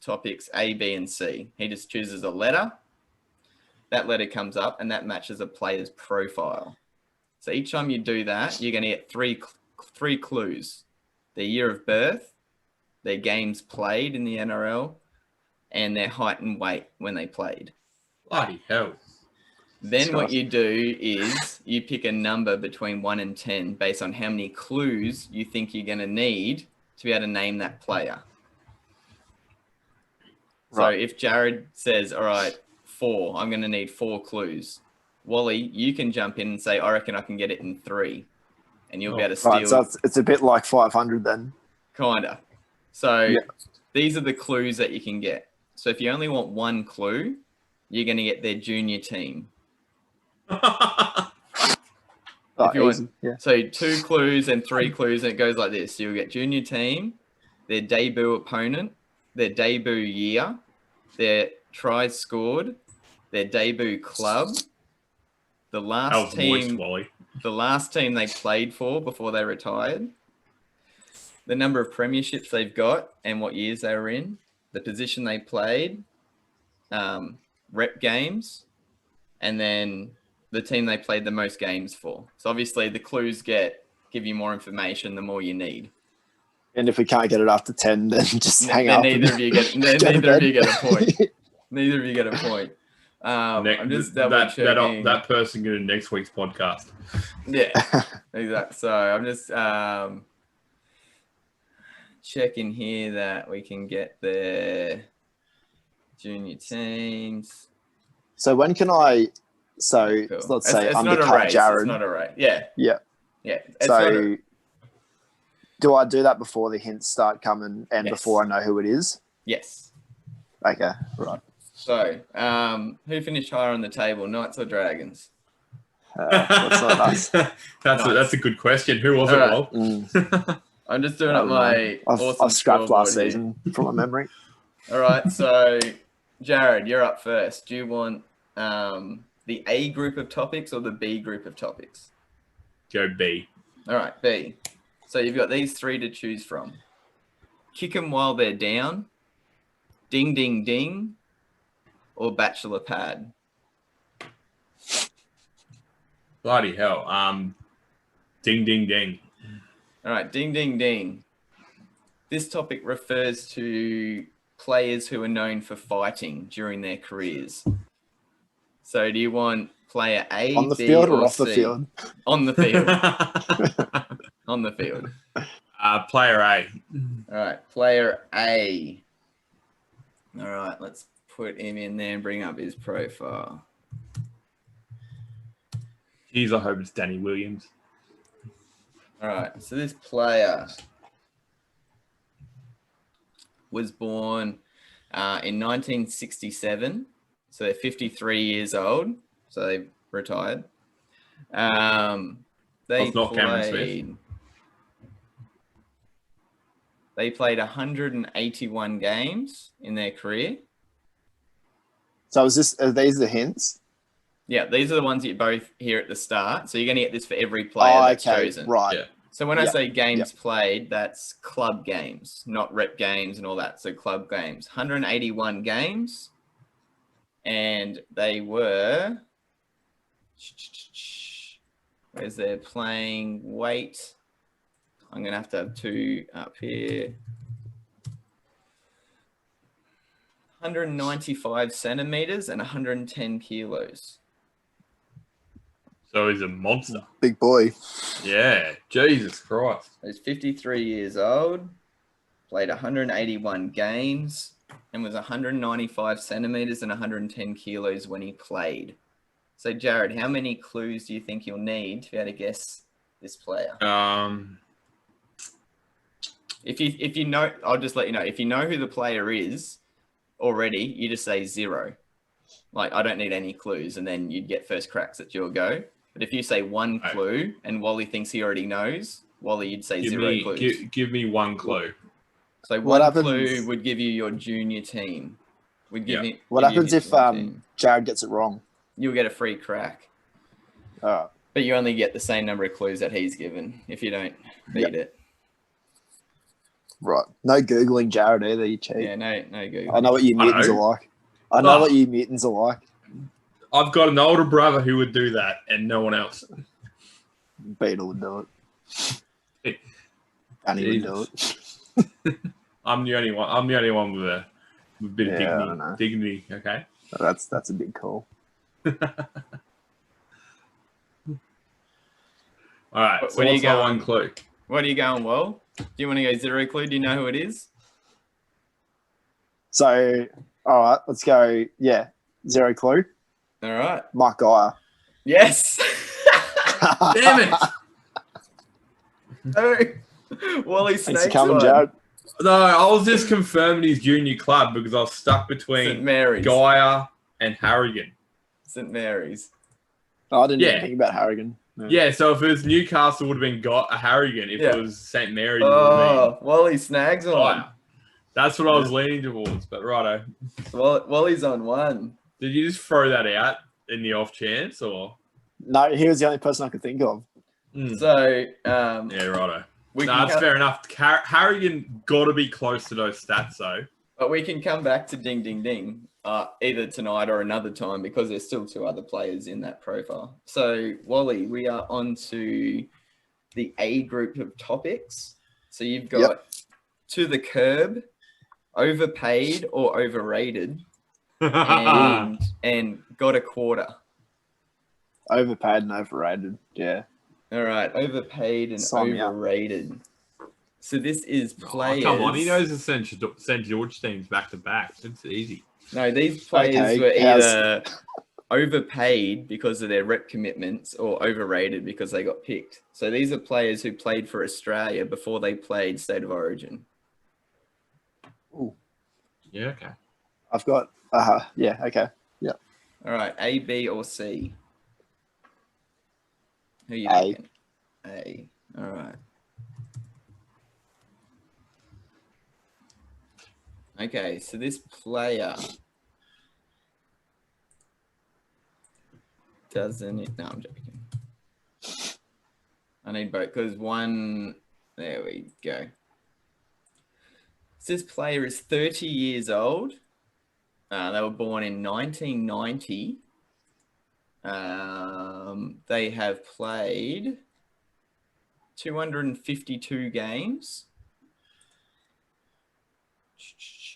topics A, B, and C. He just chooses a letter. That letter comes up, and that matches a player's profile. So each time you do that, you're going to get three clues: their year of birth, their games played in the NRL, and their height and weight when they played. Bloody hell. Then what you do is you pick a number between 1 and 10 based on how many clues you think you're going to need to be able to name that player. Right. So if Jarrod says, all right, 4, I'm going to need 4 clues. Wally, you can jump in and say, I reckon I can get it in 3. And you'll be able to steal. Right, so it's a bit like 500 then. Kind of. So these are the clues that you can get. So if you only want 1 clue, you're going to get their junior team. So 2 clues and 3 clues, and it goes like this. So you'll get junior team, their debut opponent, their debut year, their tries scored, their debut club, the last team they played for before they retired, the number of premierships they've got and what years they were in, the position they played, rep games, and then the team they played the most games for. So obviously the clues give you more information the more you need. And if we can't get it after 10, then just hang up. Neither of you get a point. Neither of you get a point. I'm just double checking. That person get in next week's podcast. Yeah, exactly. So I'm just checking here that we can get the junior teams. So when can I? So cool. Let's say it's undercut not a race. Jarrod. It's not a race. Yeah. So do I do that before the hints start coming and before I know who it is? Yes. Okay. Right. So who finished higher on the table, Knights or Dragons? That's not us. That's a good question. Who was it, Rob? I'm just doing up my I've scrapped last season from my memory. All right, so Jarrod, you're up first. Do you want the A group of topics or the B group of topics? Go B. All right, B. So you've got these 3 to choose from. Kick 'em while they're down, ding, ding, ding, or bachelor pad. Bloody hell. Ding, ding, ding. All right, ding, ding, ding. This topic refers to players who are known for fighting during their careers. So do you want player A, on the B, field or off C? the field? On the field. On the field. Player A. All right, player A. All right, let's put him in there and bring up his profile. Jeez, I hope it's Danny Williams. All right, so this player was born in 1967. So they're 53 years old. So they retired. They played 181 games in their career. So are these the hints? Yeah, these are the ones that you both hear at the start. So you're going to get this for every player that's chosen. Right. Yeah. So when I say games played, that's club games, not rep games and all that. So club games, 181 games. And they were, where's their playing weight? I'm going to have 2 up here. 195 centimeters and 110 kilos. So he's a monster. Big boy. Yeah. Jesus Christ. He's 53 years old, played 181 games, and was 195 centimeters and 110 kilos when he played. So, Jarrod, how many clues do you think you'll need to be able to guess this player? If you know, I'll just let you know. If you know who the player is already, you just say 0. Like, I don't need any clues, and then you'd get first cracks at your go. But if you say 1 clue and Wally thinks he already knows, Wally, you'd say 0 clues. Give me 1 clue. So one clue would give you your junior team. We'd give him. What happens if Jarrod gets it wrong? You'll get a free crack. Oh. But you only get the same number of clues that he's given if you don't beat it. Right. No Googling Jarrod either, you cheat. Yeah, no Googling. I know what you mutants are like. I know what you mutants are like. I've got an older brother who would do that and no one else. Beetle would do it. Danny would do it. I'm the only one. I'm the only one with a bit of dignity. Okay. That's a big call. All right. So where do you what's go? my one clue? What are you going, Will? Do you want to go 0 clue? Do you know who it is? So, all right, let's go. Yeah, 0 clue. All right. Mark Geyer. Yes. Damn it. Oh, Wally Snakes. Thanks for coming, Jarrod. No, I was just confirming his junior club because I was stuck between St. Mary's. Geyer and Harrigan. St. Mary's. Oh, I didn't even think about Harrigan. Yeah, so if it was Newcastle, would have been a Harrigan. If it was St. Mary's, it would have been Wally Snags on. Geyer. That's what I was leaning towards, but righto. Wally's on 1. Did you just throw that out in the off chance, or? No, he was the only person I could think of. So, yeah, righto. That's fair enough. Harrigan got to be close to those stats, though. But we can come back to ding, ding, ding, either tonight or another time because there's still 2 other players in that profile. So, Wally, we are on to the A group of topics. So you've got to the curb, overpaid or overrated, and got a quarter. Overpaid and overrated, yeah. All right, overpaid and overrated. So this is players. Come on, he knows the St. George teams back to back. It's easy. No, these players were either overpaid because of their rep commitments or overrated because they got picked. So these are players who played for Australia before they played State of Origin. Ooh. Yeah, okay. I've got, yeah, okay. Yeah. All right, A, B, or C? Who are you A. thinking? A. All right. Okay, so this player doesn't... No, I'm joking. I need both because one... There we go. So this player is 30 years old. They were born in 1990. They have played 252 games.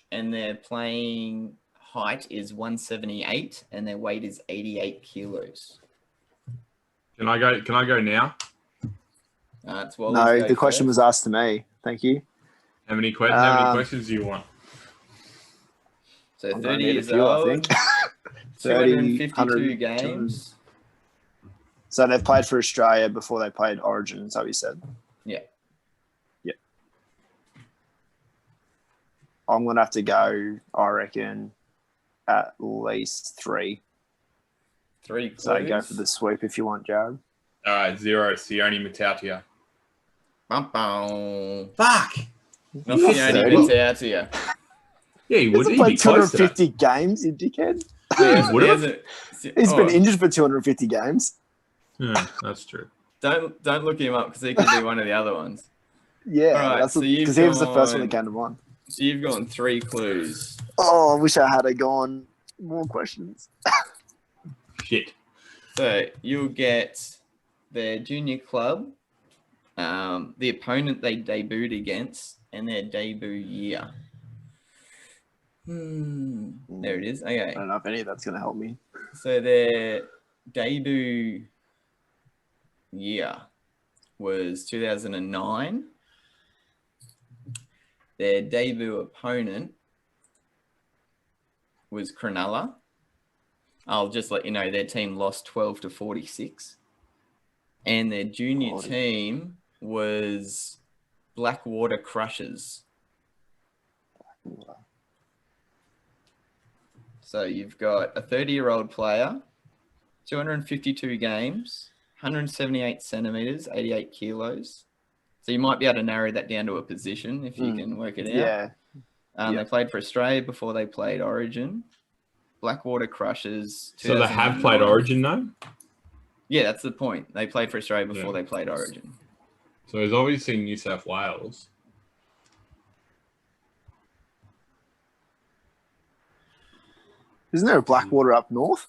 And their playing height is 178 and their weight is 88 kilos. Can I go now? It's no, the question was asked to me. Thank you. How many questions do you want? So 30 years old, I think. 252 games. So they've played for Australia before they played Origin, is that what you said? Yeah. Yeah. I'm going to have to go, I reckon, at least 3. 3 clues. So go for the sweep if you want, Jarrod. All right, 0, Sione Matautia. Fuck! Not Sione Matautia. Yeah, he would. He's played 250 games, you dickhead. Yeah, He's been injured for 250 games. Yeah, that's true. Don't look him up because he could be one of the other ones. Yeah, right, that's because he was the first one that came to mind. So you've gone 3 clues. Oh, I wish I had gone more questions. Shit. So you'll get their junior club, the opponent they debuted against, and their debut year. There it is. Okay. I don't know if any of that's going to help me. So their debut year was 2009. Their debut opponent was Cronulla. I'll just let you know their team lost 12-46. And their junior team was Blackwater Crushers. So you've got a 30-year-old player, 252 games, 178 centimeters, 88 kilos. So you might be able to narrow that down to a position if you can work it out. They played for Australia before they played Origin. Blackwater Crushers. So they have played Origin, though? Yeah, that's the point. They played for Australia before they played Origin. So it's obviously New South Wales. Isn't there a Blackwater up north?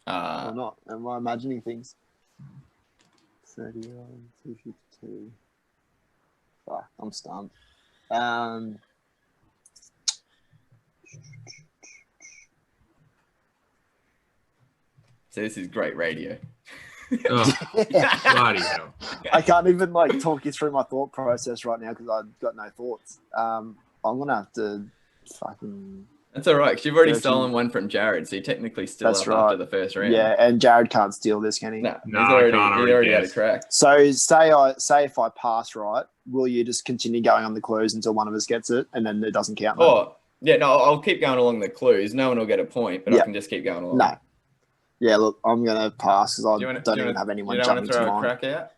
Or not? Am I imagining things? 31, 252. Fuck, I'm stunned. So this is great radio. Oh, bloody hell. I can't even talk you through my thought process right now because I've got no thoughts. I'm gonna have to fucking. That's all right, because you've already stolen one from Jarrod, so you're technically still up after the first round. Yeah, and Jarrod can't steal this, can he? No, No, he already had a crack. So say if I pass right, will you just continue going on the clues until one of us gets it, and then it doesn't count? Oh, yeah, no, I'll keep going along the clues. No one will get a point, but I can just keep going along. No. Yeah, look, I'm going to pass because I don't even have anyone jumping to mind. You don't want to throw a crack out?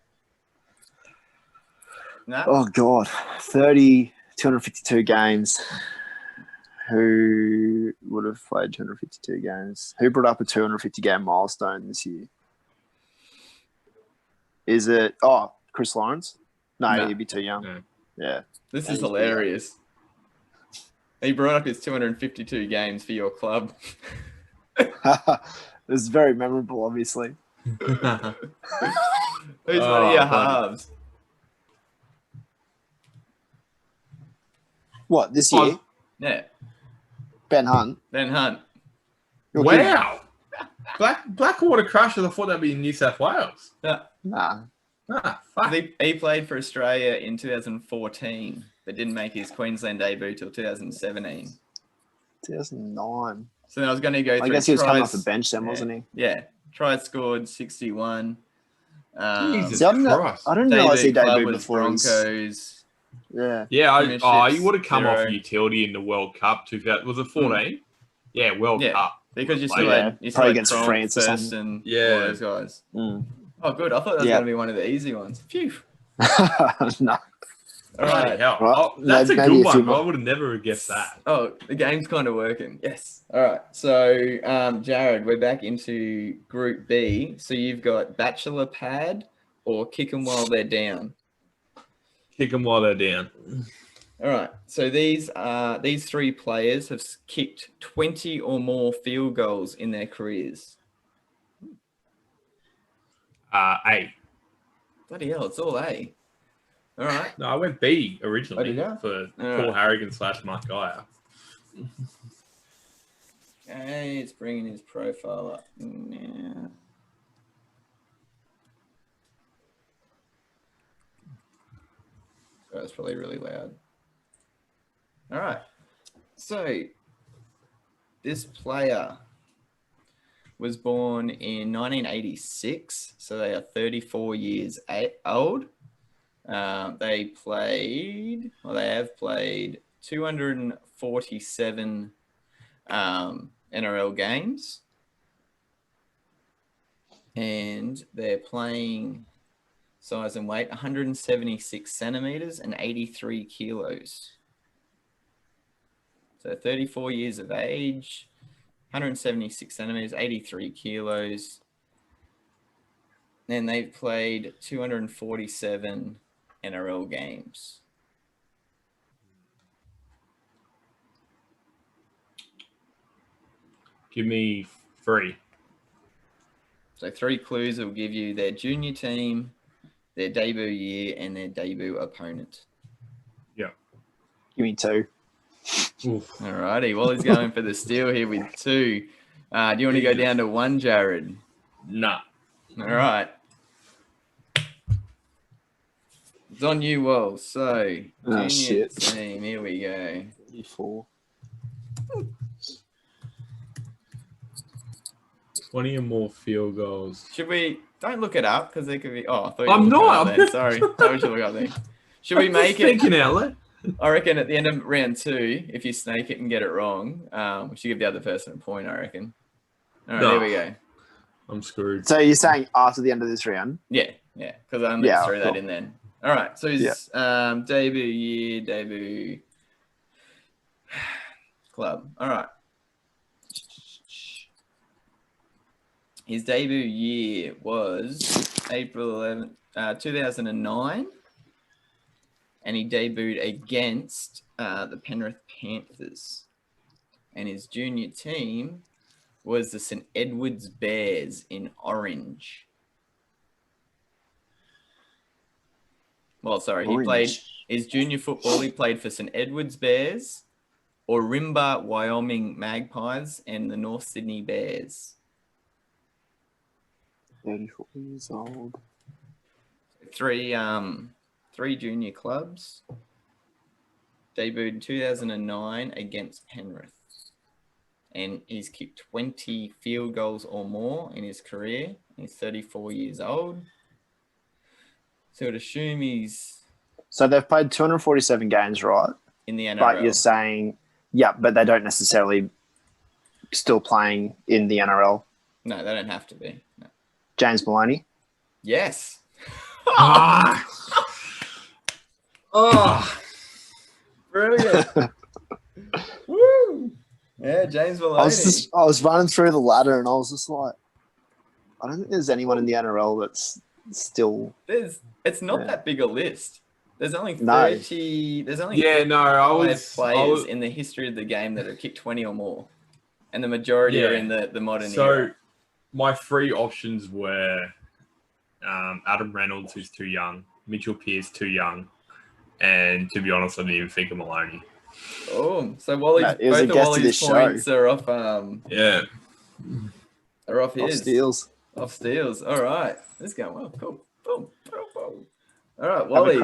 No? Oh, God. 252 games. Who would have played 252 games? Who brought up a 250-game milestone this year? Is it... Oh, Chris Lawrence? No, he'd be too young. No. Yeah. This is hilarious. He brought up his 252 games for your club. It was very memorable, obviously. Who's one of your halves? What, this year? Yeah. Ben Hunt. Ben Hunt. Wow. Blackwater Crushers, I thought that'd be in New South Wales. Yeah. Nah. Fuck. He played for Australia in 2014, but didn't make his Queensland debut till 2017. 2009. So then I was going to go through. I guess he was coming off the bench then, wasn't he? Yeah. Tries scored 61. Jesus Christ. I don't realize he debuted with before. Broncos. Yeah. Yeah, he would have come off utility in the World Cup. Was it 14? Yeah, World Cup. Because you still had probably against France or something. And all those guys. Mm. Oh, good. I thought that was going to be one of the easy ones. Phew. No. All right. That's a good one. I would have never guessed that. Oh, the game's kind of working. Yes. All right. So, Jarrod, we're back into Group B. So you've got Bachelor Pad or Kick 'em while they're down. Kick them while they're down. All right. So these three players have kicked 20 or more field goals in their careers. A. Bloody hell, it's all A. All right. No, I went B originally for Paul Harrigan / Mark Geyer. Okay, it's bringing his profile up now. That's probably really loud. All right. So this player was born in 1986, so they are 34 years old. They have played 247 NRL games, and they're playing size and weight 176 centimeters and 83 kilos. So 34 years of age, 176 centimeters, 83 kilos. And they've played 247 NRL games. Give me 3. So 3 clues will give you their junior team, their debut year, and their debut opponent. Yeah. Give me 2. Oof. All righty. Well, he's going for the steal here with 2. Do you want to go down to 1, Jarrod? Nah. All right. It's on you, Will. So, junior team. Here we go. 4. 20 or more field goals. Should we... Don't look it up because they could be... Oh, I thought you I'm were looking not. up then. Sorry. I wish you look up there. Should we make it... Thinking out loud. I reckon at the end of round 2, if you snake it and get it wrong, we should give the other person a point, I reckon. All right, Here we go. I'm screwed. So you're saying after the end of this round? Yeah, because I only threw that in then. All right. So his debut club. All right. His debut year was April 11th, 2009. And he debuted against the Penrith Panthers. And his junior team was the St. Edward's Bears in orange. Well, sorry, he played his junior football. He played for St. Edward's Bears, Ourimbah, Wyoming Magpies, and the North Sydney Bears. 34 years old. Three junior clubs. Debuted in 2009 against Penrith. And he's kicked 20 field goals or more in his career. He's 34 years old. So I'd assume he's... So they've played 247 games, right? In the NRL. But you're saying, but they don't necessarily still playing in the NRL. No, they don't have to be. No. James Maloney? Yes. Brilliant. Woo! Yeah, James Maloney. I was running through the ladder and I was just like, I don't think there's anyone in the NRL that's still... It's not that big a list. There's only 30... There's only players in the history of the game that have kicked 20 or more. And the majority are in the modern era. So my three options were Adam Reynolds, who's too young, Mitchell Pearce, too young, and to be honest, I didn't even think of Maloney. Oh, so both of Wally's points are off. Are off his. Off steals. All right, this is going well. Cool. Boom. All right, Wally.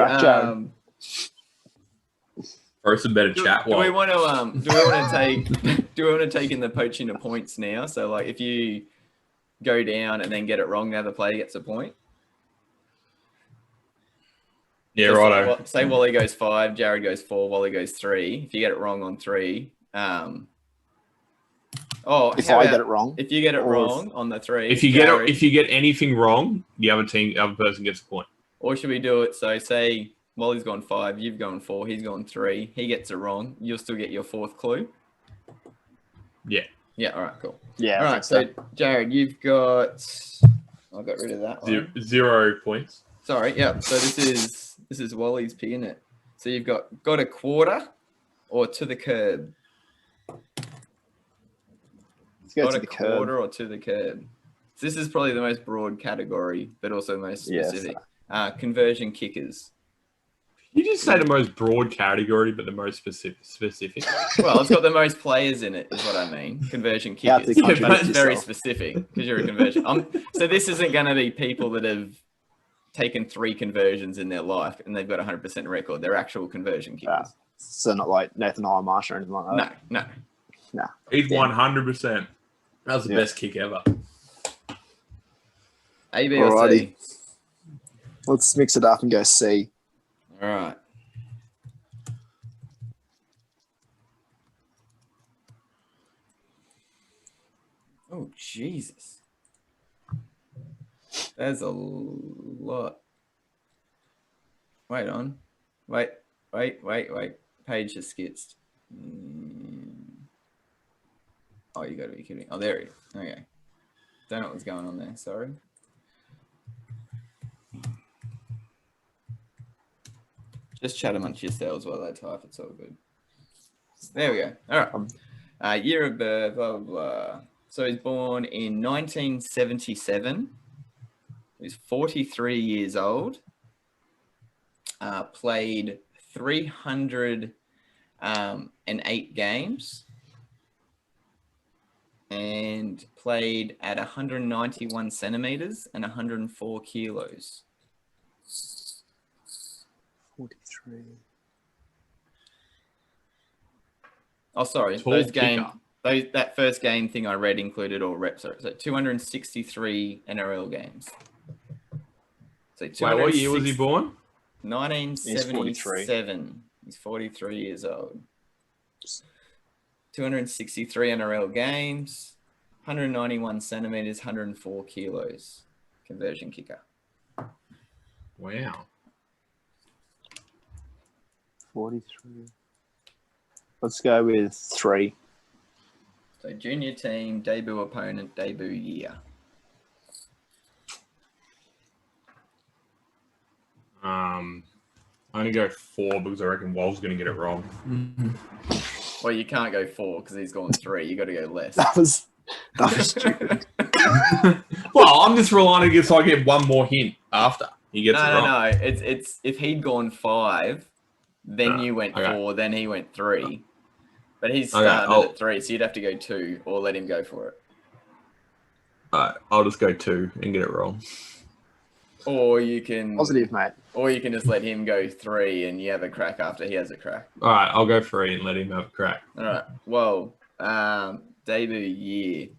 Throw some better chat. Do we want to take in the poaching of points now? So like, if you go down and then get it wrong, the other player gets a point. Yeah, righto. Say Wally goes 5, Jarrod goes 4, Wally goes 3. If you get it wrong on 3, if I get it wrong, if you get it wrong on the 3, if you get anything wrong, the other person gets a point. Or should we do it? So say Wally's gone 5, you've gone 4, he's gone 3. He gets it wrong, you'll still get your 4th clue. Yeah. Yeah. All right. Cool. Yeah. All right. So Jarrod, you've got. I got rid of that one. 0 points. Sorry. Yeah. So this is Wally's P, isn't it? So you've got a quarter or to the curb. Let's go got to a the curb. quarter or to the curb. So this is probably the most broad category, but also the most specific. Yes. Conversion kickers. You just say the most broad category, but the most specific. Well, it's got the most players in it, is what I mean. Conversion kickers. But it's very specific because you're a conversion. So this isn't going to be people that have taken 3 conversions in their life and they've got 100% record. They're actual conversion kickers. So not like Nathan Marsh or anything like that? No. He's 100%. That was the best kick ever. A, B, or C? Let's mix it up and go C. All right. Oh, Jesus. That's a lot. Wait on. Wait. Page just skipped. Oh, you got to be kidding. Oh, there he is. Okay. Don't know what's going on there. Sorry. Just chat amongst yourselves while I type. It's all good. There we go. All right. Year of birth, blah, blah, blah. So he's born in 1977. He's 43 years old. Played 308 games. And played at 191 centimeters and 104 kilos. 43. Oh, sorry. That first game thing I read included all reps. So 263 NRL games. So wait, what year was he born? 1977. He's 43 years old. 263 NRL games, 191 centimeters, 104 kilos. Conversion kicker. Wow. 43. Let's go with 3. So junior team, debut opponent, debut year. I'm going to go 4 because I reckon Wolves going to get it wrong. Well, you can't go 4 because he's gone 3. You got to go less. That was stupid. Well, I'm just relying on it so I get one more hint after he gets it wrong. No. It's if he'd gone 5, then you went 4, then he went 3. But he's started at 3, so you'd have to go 2 or let him go for it. All right, I'll just go 2 and get it wrong. Or you can Positive, mate. Or you can just let him go 3 and you have a crack after he has a crack. All right, I'll go 3 and let him have a crack. All right. Well, debut year.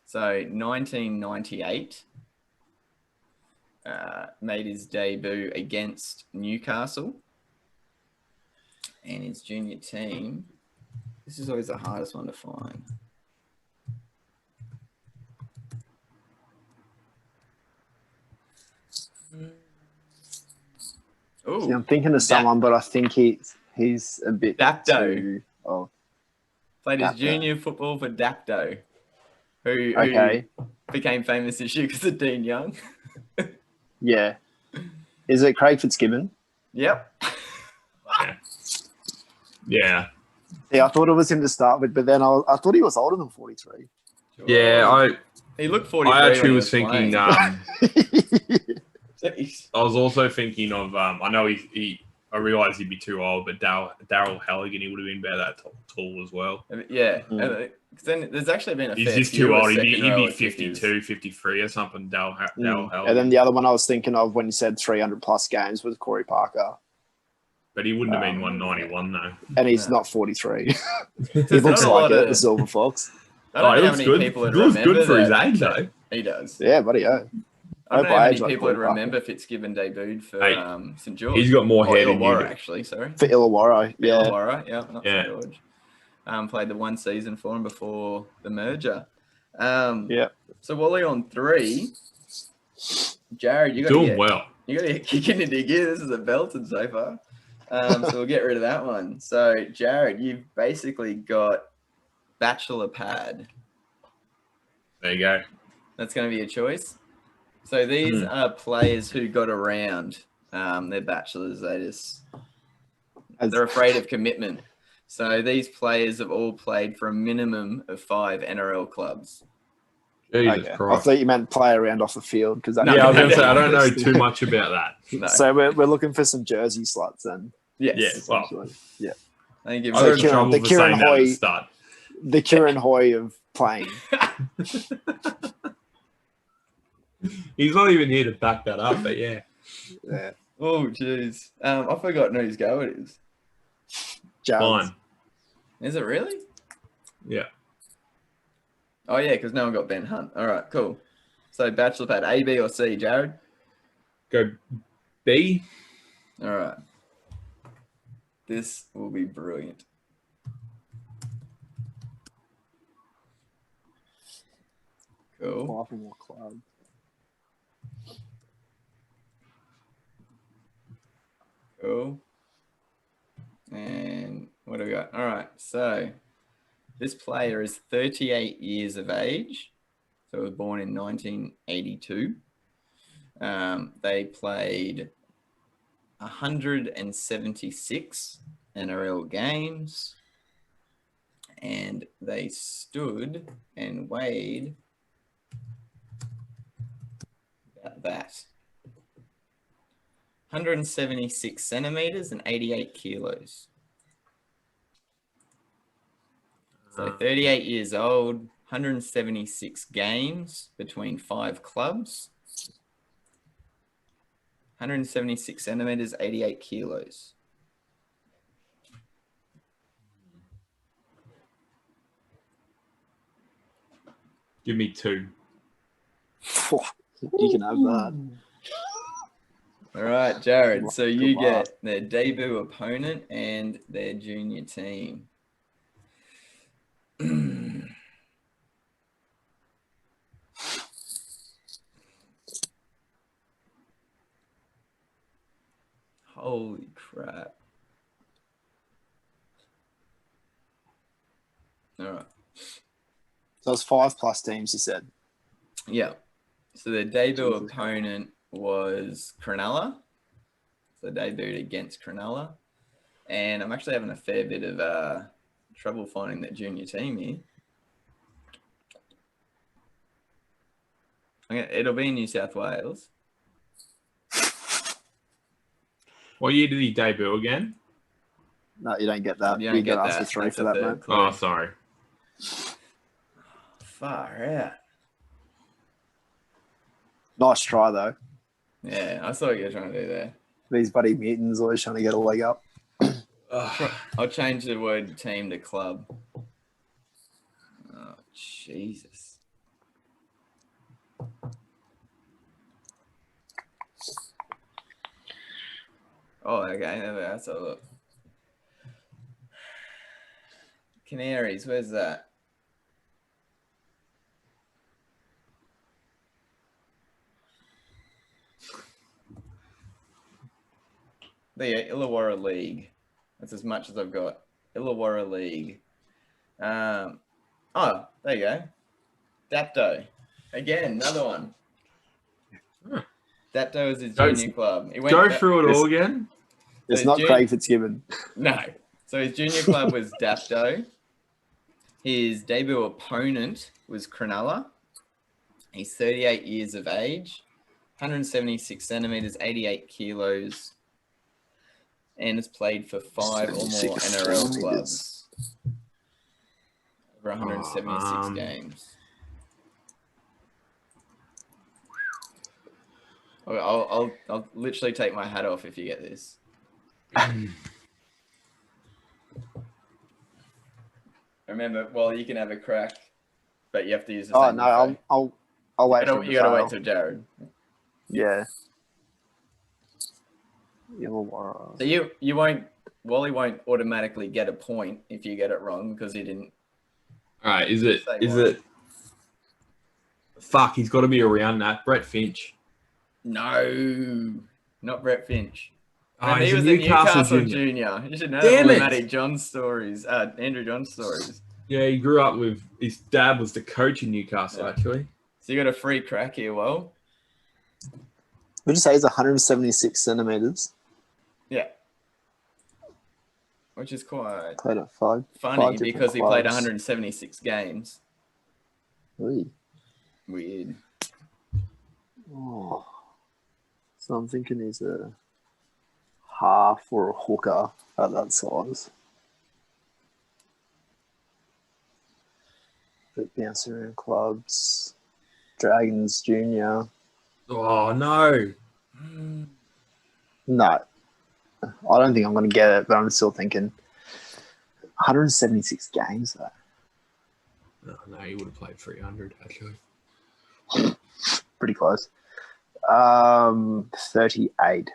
So 1998. Made his debut against Newcastle. And his junior team. This is always the hardest one to find. Ooh, See, I'm thinking of someone, but I think he's a bit Dapto. too... Oh, Played his Dapto. junior football for Dapto, who became famous this year because of Dean Young. Yeah. Is it Craig Fitzgibbon? Yep. Yeah. Yeah, I thought it was him to start with, but then I thought he was older than 43. Yeah, He looked 43. I actually when he was thinking. Jeez. I was also thinking of. I know I realised he'd be too old, but Daryl Halligan, he would have been about that tall as well. Yeah. Because then there's actually been a He's fair just few too of old. He'd second be rowers 52, 53 or something. Daryl Halligan. And then the other one I was thinking of when you said 300 plus games was Corey Parker. But he wouldn't have been 191 though. And he's not 43. He There's looks not a like lot it, of- the Silver Fox. I don't know he how looks many good. people would He looks remember good for his that- age, that- though. He does. Yeah, buddy. I don't know Hope how I many age like people would Corey Parker. remember Fitzgibbon debuted for Hey, St George. He's got more hair than you Illawarra, do. actually. Sorry. For Illawarra, yeah. Illawarra, not Yeah. St George. Played the one season for him before the merger. Yeah. So Wally on 3. Jarrod, you got Doing well. You got to get kicking into gear. This is a belting so far. So we'll get rid of that one. So Jarrod, you've basically got bachelor pad. There you go. That's going to be a choice. So these are players who got around their bachelors. They're afraid of commitment. So these players have all played for a minimum of 5 NRL clubs. Jesus Okay. I Christ. thought you meant play around off the field because Yeah, I was going to say, I don't know too much about that. No. So we're looking for some jersey slots then. Yes. Yeah, well, essentially. Yeah. I think if I got in Kieran- trouble the for Kieran saying that at Hoy- the start. The Kieran Hoy of playing. He's not even here to back that up, but yeah. Yeah. Oh, jeez. I forgot whose go it is. Jarrod. Fine. Is it really? Yeah. Oh, yeah, because no one got Ben Hunt. All right, cool. So bachelor pad, A, B, or C, Jarrod? Go B. All right. This will be brilliant. Cool. Five or more clubs. Cool. And what do we got? All right. So this player is 38 years of age. So was born in 1982. They played 176 NRL games. And they stood and weighed about that. 176 centimeters and 88 kilos. So 38 years old, 176 games between 5 clubs. 176 centimeters, 88 kilos. Give me 2. You can have that. All right, Jarrod. So you Good luck. get their debut opponent and their junior team. Holy crap. All right. So it's 5+ teams, you said. Yeah. So the debut Jesus. opponent was Cronulla. So they debuted against Cronulla. And I'm actually having a fair bit of trouble finding that junior team here. It'll be in New South Wales. What year did he debut again? No, you don't get that. You don't get got to ask that. for 3 That's for a that, third mate. clue. Oh, sorry. Far out. Nice try, though. Yeah, I saw what you were trying to do there. These buddy mutants always trying to get a leg up. I'll change the word team to club. Oh, Jesus. Oh, okay. That's a look. Canaries, where's that? The Illawarra League. That's as much as I've got. Illawarra League. Oh, there you go. Dapto. Again, another one. Dapto is his junior club. Go through it all again. It's not Craig Fitzgibbon. No. So his junior club was Dapto. His debut opponent was Cronulla. He's 38 years of age, 176 centimeters, 88 kilos, and has played for 5 or more NRL clubs over 176 games. I'll literally take my hat off if you get this. Remember, well, you can have a crack, but you have to use the same. No, I'll wait. You gotta wait till Jarrod. Yeah. So you won't. Wally won't automatically get a point if you get it wrong because he didn't. All right, is it? Fuck, he's got to be around that. Brett Finch. No, not Brett Finch. Oh, he was a Newcastle junior. You should know Matty John's stories, Andrew John's stories. Yeah, he grew up with his dad was the coach in Newcastle, actually. So you got a free crack here, Will. Would you say he's 176 centimeters? Yeah. Which is quite played at funny because he played 176 games. Really? Weird. Oh. So I'm thinking he's a half or a hooker at that size. Big bouncer in clubs. Dragons Junior. Oh, no. No. I don't think I'm going to get it, but I'm still thinking 176 games, though. No, he would have played 300, actually. Pretty close. 38.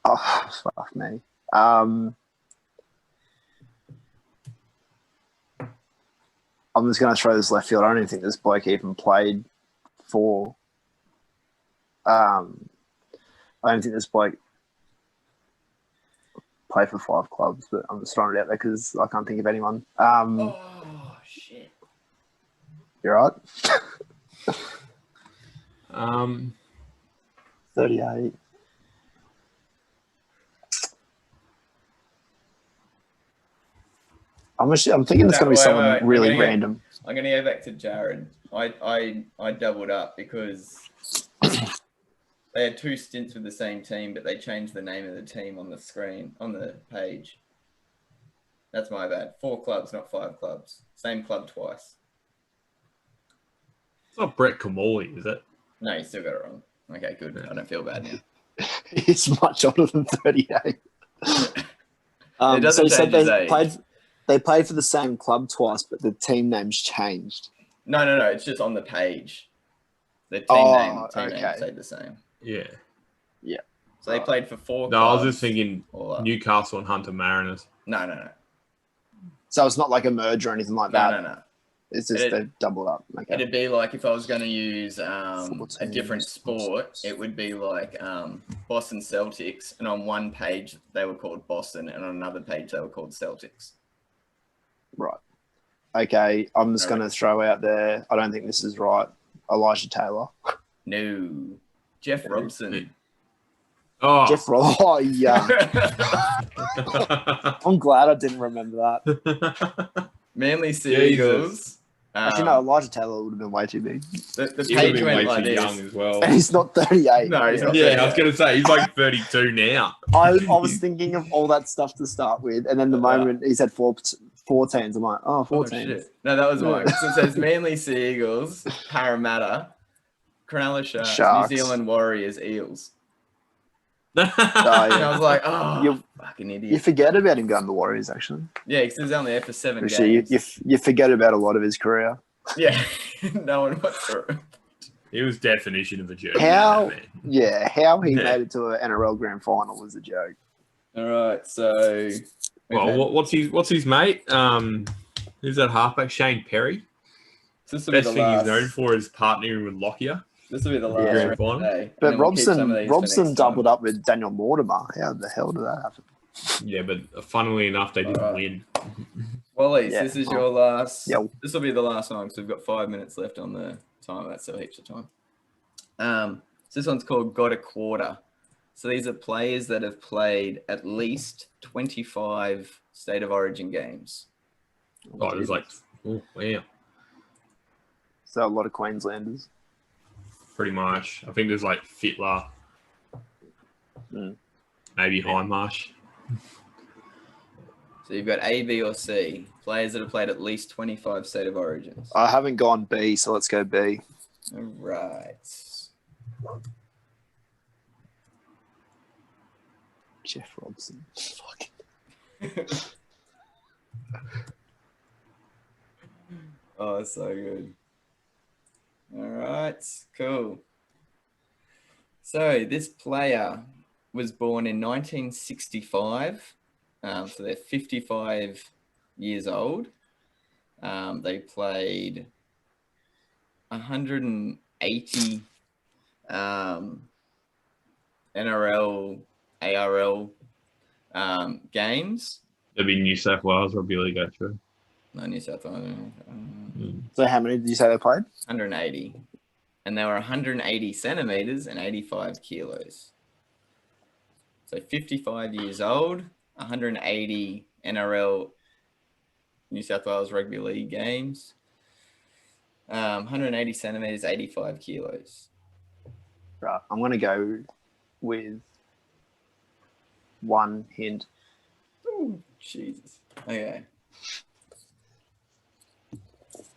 Oh, fuck me. I'm just going to throw this left field. I don't even think this bloke even played for... I don't think this bloke played for 5 clubs, but I'm just throwing it out there because I can't think of anyone. Oh, shit. You're right? 38. I'm thinking it's going to be someone really random. I'm going to go back to Jarrod. I doubled up because they had 2 stints with the same team, but they changed the name of the team on the screen, on the page. That's my bad. 4 clubs, not 5 clubs. Same club twice. It's not Brett Kamali, is it? No, you still got it wrong. Okay, good. I don't feel bad now. He's much older than 38. It doesn't change his age. They played for the same club twice, but the team names changed. No. It's just on the page. The team name stayed the same. Yeah. Yeah. So they played for 4 clubs. No, I was just thinking Newcastle and Hunter Mariners. No. So it's not like a merge or anything like that? No. It's just they've doubled up. Okay. It'd be like if I was going to use a different sport, it would be like Boston Celtics, and on one page they were called Boston, and on another page they were called Celtics. Right. Okay, I'm just going to throw out there. I don't think this is right. Elijah Taylor. No. Jeff Robson. Oh, Jeff Roll. Oh, yeah. I'm glad I didn't remember that. Manly Seagulls. Actually, no, Elijah Taylor would have been way too big. The he would have page been went way like too this. young as well. And he's not 38. No, he's not. Yeah, I was going to say, he's like 32 now. I was thinking of all that stuff to start with, and then the moment he said 14s, I'm like, oh, 14s. Oh, shit. No, that was mine. So it says Manly Seagulls, Parramatta, Cronulla Sharks, New Zealand Warriors, Eels. Oh, yeah. And I was like, oh, You fucking idiot. You forget about him going to the Warriors, actually. Yeah, because he was only there for 7 Actually, games. you forget about a lot of his career. Yeah, no one went through. He was definition of a journey. How he Yeah. made it to an NRL grand final was a joke. All right, so Well, what's his mate? Who's that halfback? Shane Perry. so this will be Best the thing last. he's known for is partnering with Lockyer. This will be the last Yeah. round today. But Robson doubled up with Daniel Mortimer. How the hell did that happen? Yeah, but funnily enough, they didn't win. Wally's, Yeah. this is your last. Yeah. This will be the last one because we've got 5 minutes left on the time. That's still heaps of time. So this one's called Got a Quarter. So these are players that have played at least 25 State of Origin games. Oh, it was like, oh, wow. So a lot of Queenslanders. Pretty much. I think there's like Fitler, maybe Hindmarsh. So you've got A, B, or C. Players that have played at least 25 State of Origins. I haven't gone B, so let's go B. All right. Jeff Robson. Fuck. Oh, so good. All right, cool. So this player was born in 1965. So they're 55 years old. They played 180 NRL, ARL games. That'd be New South Wales Rugby League, actually. No, New South Wales. So how many did you say they played? 180. And they were 180 centimeters and 85 kilos. So 55 years old, 180 NRL, New South Wales Rugby League games, 180 centimeters, 85 kilos. Right, I'm going to go with one hint. Oh, Jesus. Okay.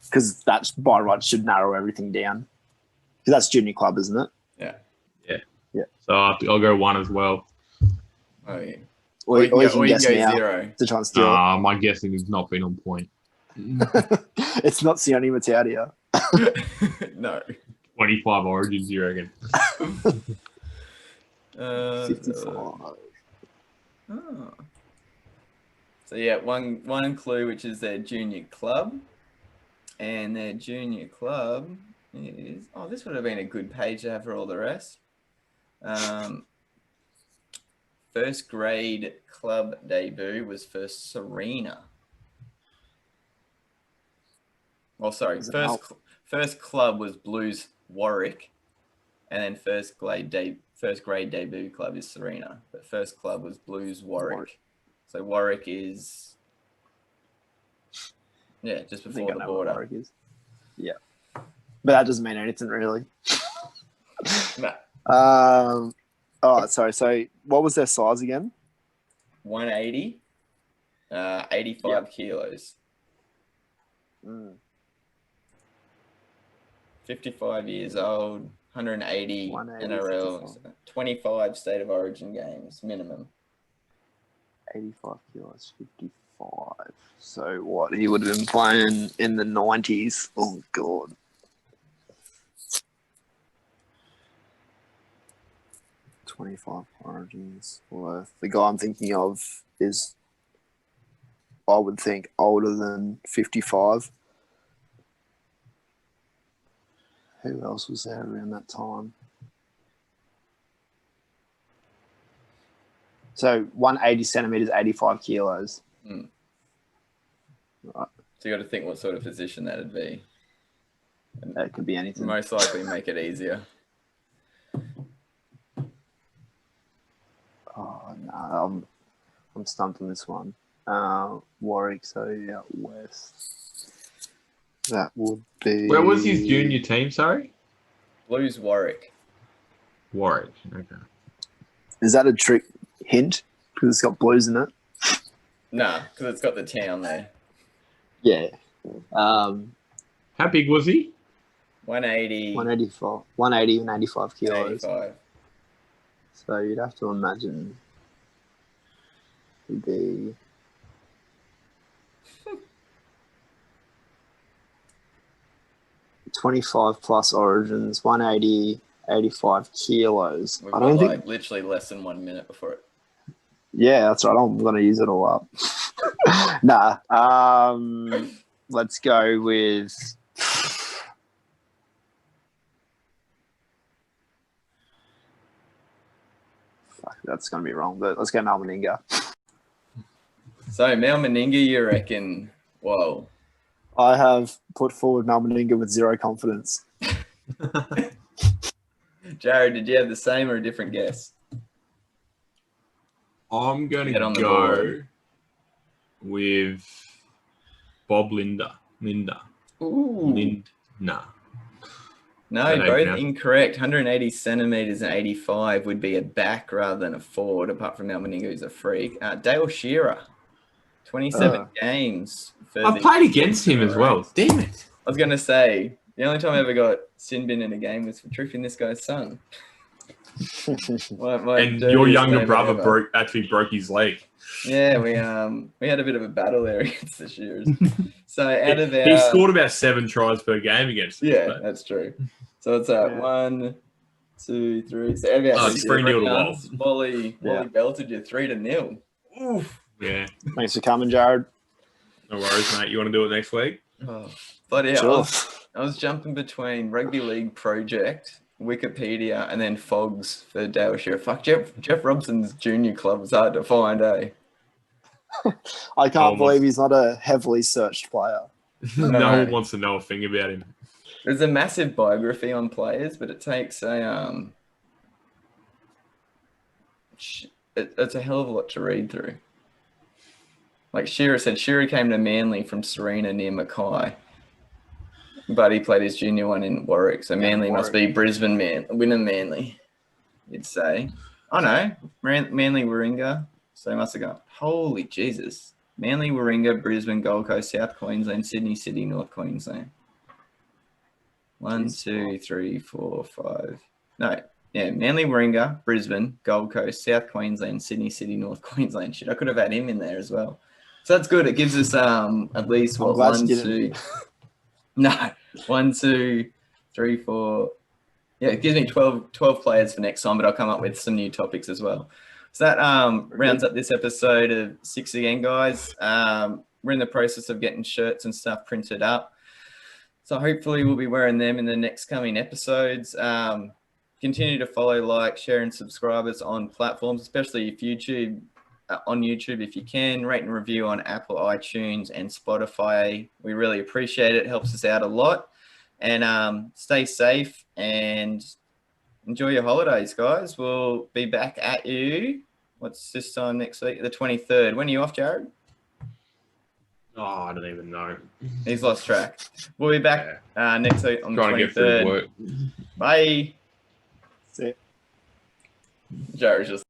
Because that's by right should narrow everything down. Because that's junior club, isn't it? Yeah. So I'll go one as well. Oh, yeah. Or you can you can guess go now 0. to try and steal My guessing has not been on point. it. It's not Sione Matautia. No. 25 Origins, you reckon? 55. Oh. So yeah, one clue, which is their junior club, and their junior club is this would have been a good page to have for all the rest. First grade club debut was for Serena. Well, sorry, first club was Blues Warwick, and then first grade debut club is Serena, but first club was Blues Warwick. So Warwick is, just before the border. Warwick is. Yeah, but that doesn't mean anything really. No. Sorry. So what was their size again? 180, 85 kilos. 55 years old, 180 NRL, 55. 25 State of Origin games minimum. 85 kilos, 55. So what? He would have been playing in the 90s. Oh, God. $25 Origins worth. The guy I'm thinking of is, I would think, older than 55. Who else was there around that time? So 180 centimeters, 85 kilos. Right. So you got to think what sort of position that'd be. That could be anything. Most likely make it easier. Oh no, I'm stumped on this one. Warwick, so yeah, West. That would be. Where was his junior team? Sorry, Blues Warwick. Warwick. Okay. Is that a trick hint? Because it's got blues in it. Nah, because it's got the town there. Yeah. How big was he? 180. 180 and 85 kilos. 85. So you'd have to imagine he'd be. $25 plus origins, 180, 85 kilos. We've I got don't think. like literally less than 1 minute before it. Yeah, that's right. I'm gonna use it all up. Nah. Let's go with. Fuck, that's gonna be wrong. But let's go Malmaninga. So Mel Meninga, you reckon? Whoa. I have put forward Malmaninga with zero confidence. Jarrod, did you have the same or a different guess? I'm going Get on to the go board. with Bob Linda. Ooh. Nah. No, Don't both know. incorrect. 180 centimetres and 85 would be a back rather than a forward, apart from Mel Meninga, who's a freak. Dale Shearer, 27 games. I played against him as well. Damn it. I was going to say, the only time I ever got sin bin in a game was for truthing this guy's son. My And your dirtiest younger moment brother ever. actually broke his leg. Yeah, we had a bit of a battle there against the Shearers. So out of our... He scored about 7 tries per game against us. Yeah, but- that's true. So it's 1, 2, 3. So out of our it's 3-0 to rounds, Wally belted you 3-0. Oof. Yeah. Thanks for coming, Jarrod. No worries, mate. You want to do it next week? Oh, bloody Sure. hell. I was jumping between Rugby League Project, Wikipedia, and then Fogs for Dale Shearer. Fuck, Jeff Robson's junior club was hard to find, eh? I can't believe he's not a heavily searched player. No No. one wants to know a thing about him. There's a massive biography on players, but it takes it's a hell of a lot to read through. Like Shearer said, Shearer came to Manly from Serena near Mackay, but he played his junior one in Warwick. So Manly must be Brisbane Manly, you'd say. Oh no, Manly Warringah. So they must have gone, holy Jesus. Manly Warringah, Brisbane, Gold Coast, South Queensland, Sydney City, North Queensland. 1, 2, 3, 4, 5. No, yeah, Manly Warringah, Brisbane, Gold Coast, South Queensland, Sydney City, North Queensland. Shit, I could have had him in there as well. So that's good. It gives us at least I'm glad you 1, 2. No, 1, 2, 3, 4. Yeah, it gives me 12 players for next time, but I'll come up with some new topics as well. So that rounds up this episode of 6 again, guys. We're in the process of getting shirts and stuff printed up. So hopefully we'll be wearing them in the next coming episodes. Continue to follow, like, share, and subscribe us on platforms, especially if YouTube, on YouTube if you can. Rate and review on Apple, iTunes, and Spotify. We really appreciate it. It helps us out a lot. And stay safe and enjoy your holidays, guys. We'll be back at you. What's this time next week? The 23rd. When are you off, Jarrod? Oh, I don't even know. He's lost track. We'll be back next week on the Trying to get through 23rd. work. Bye. That's it. Jarrod's just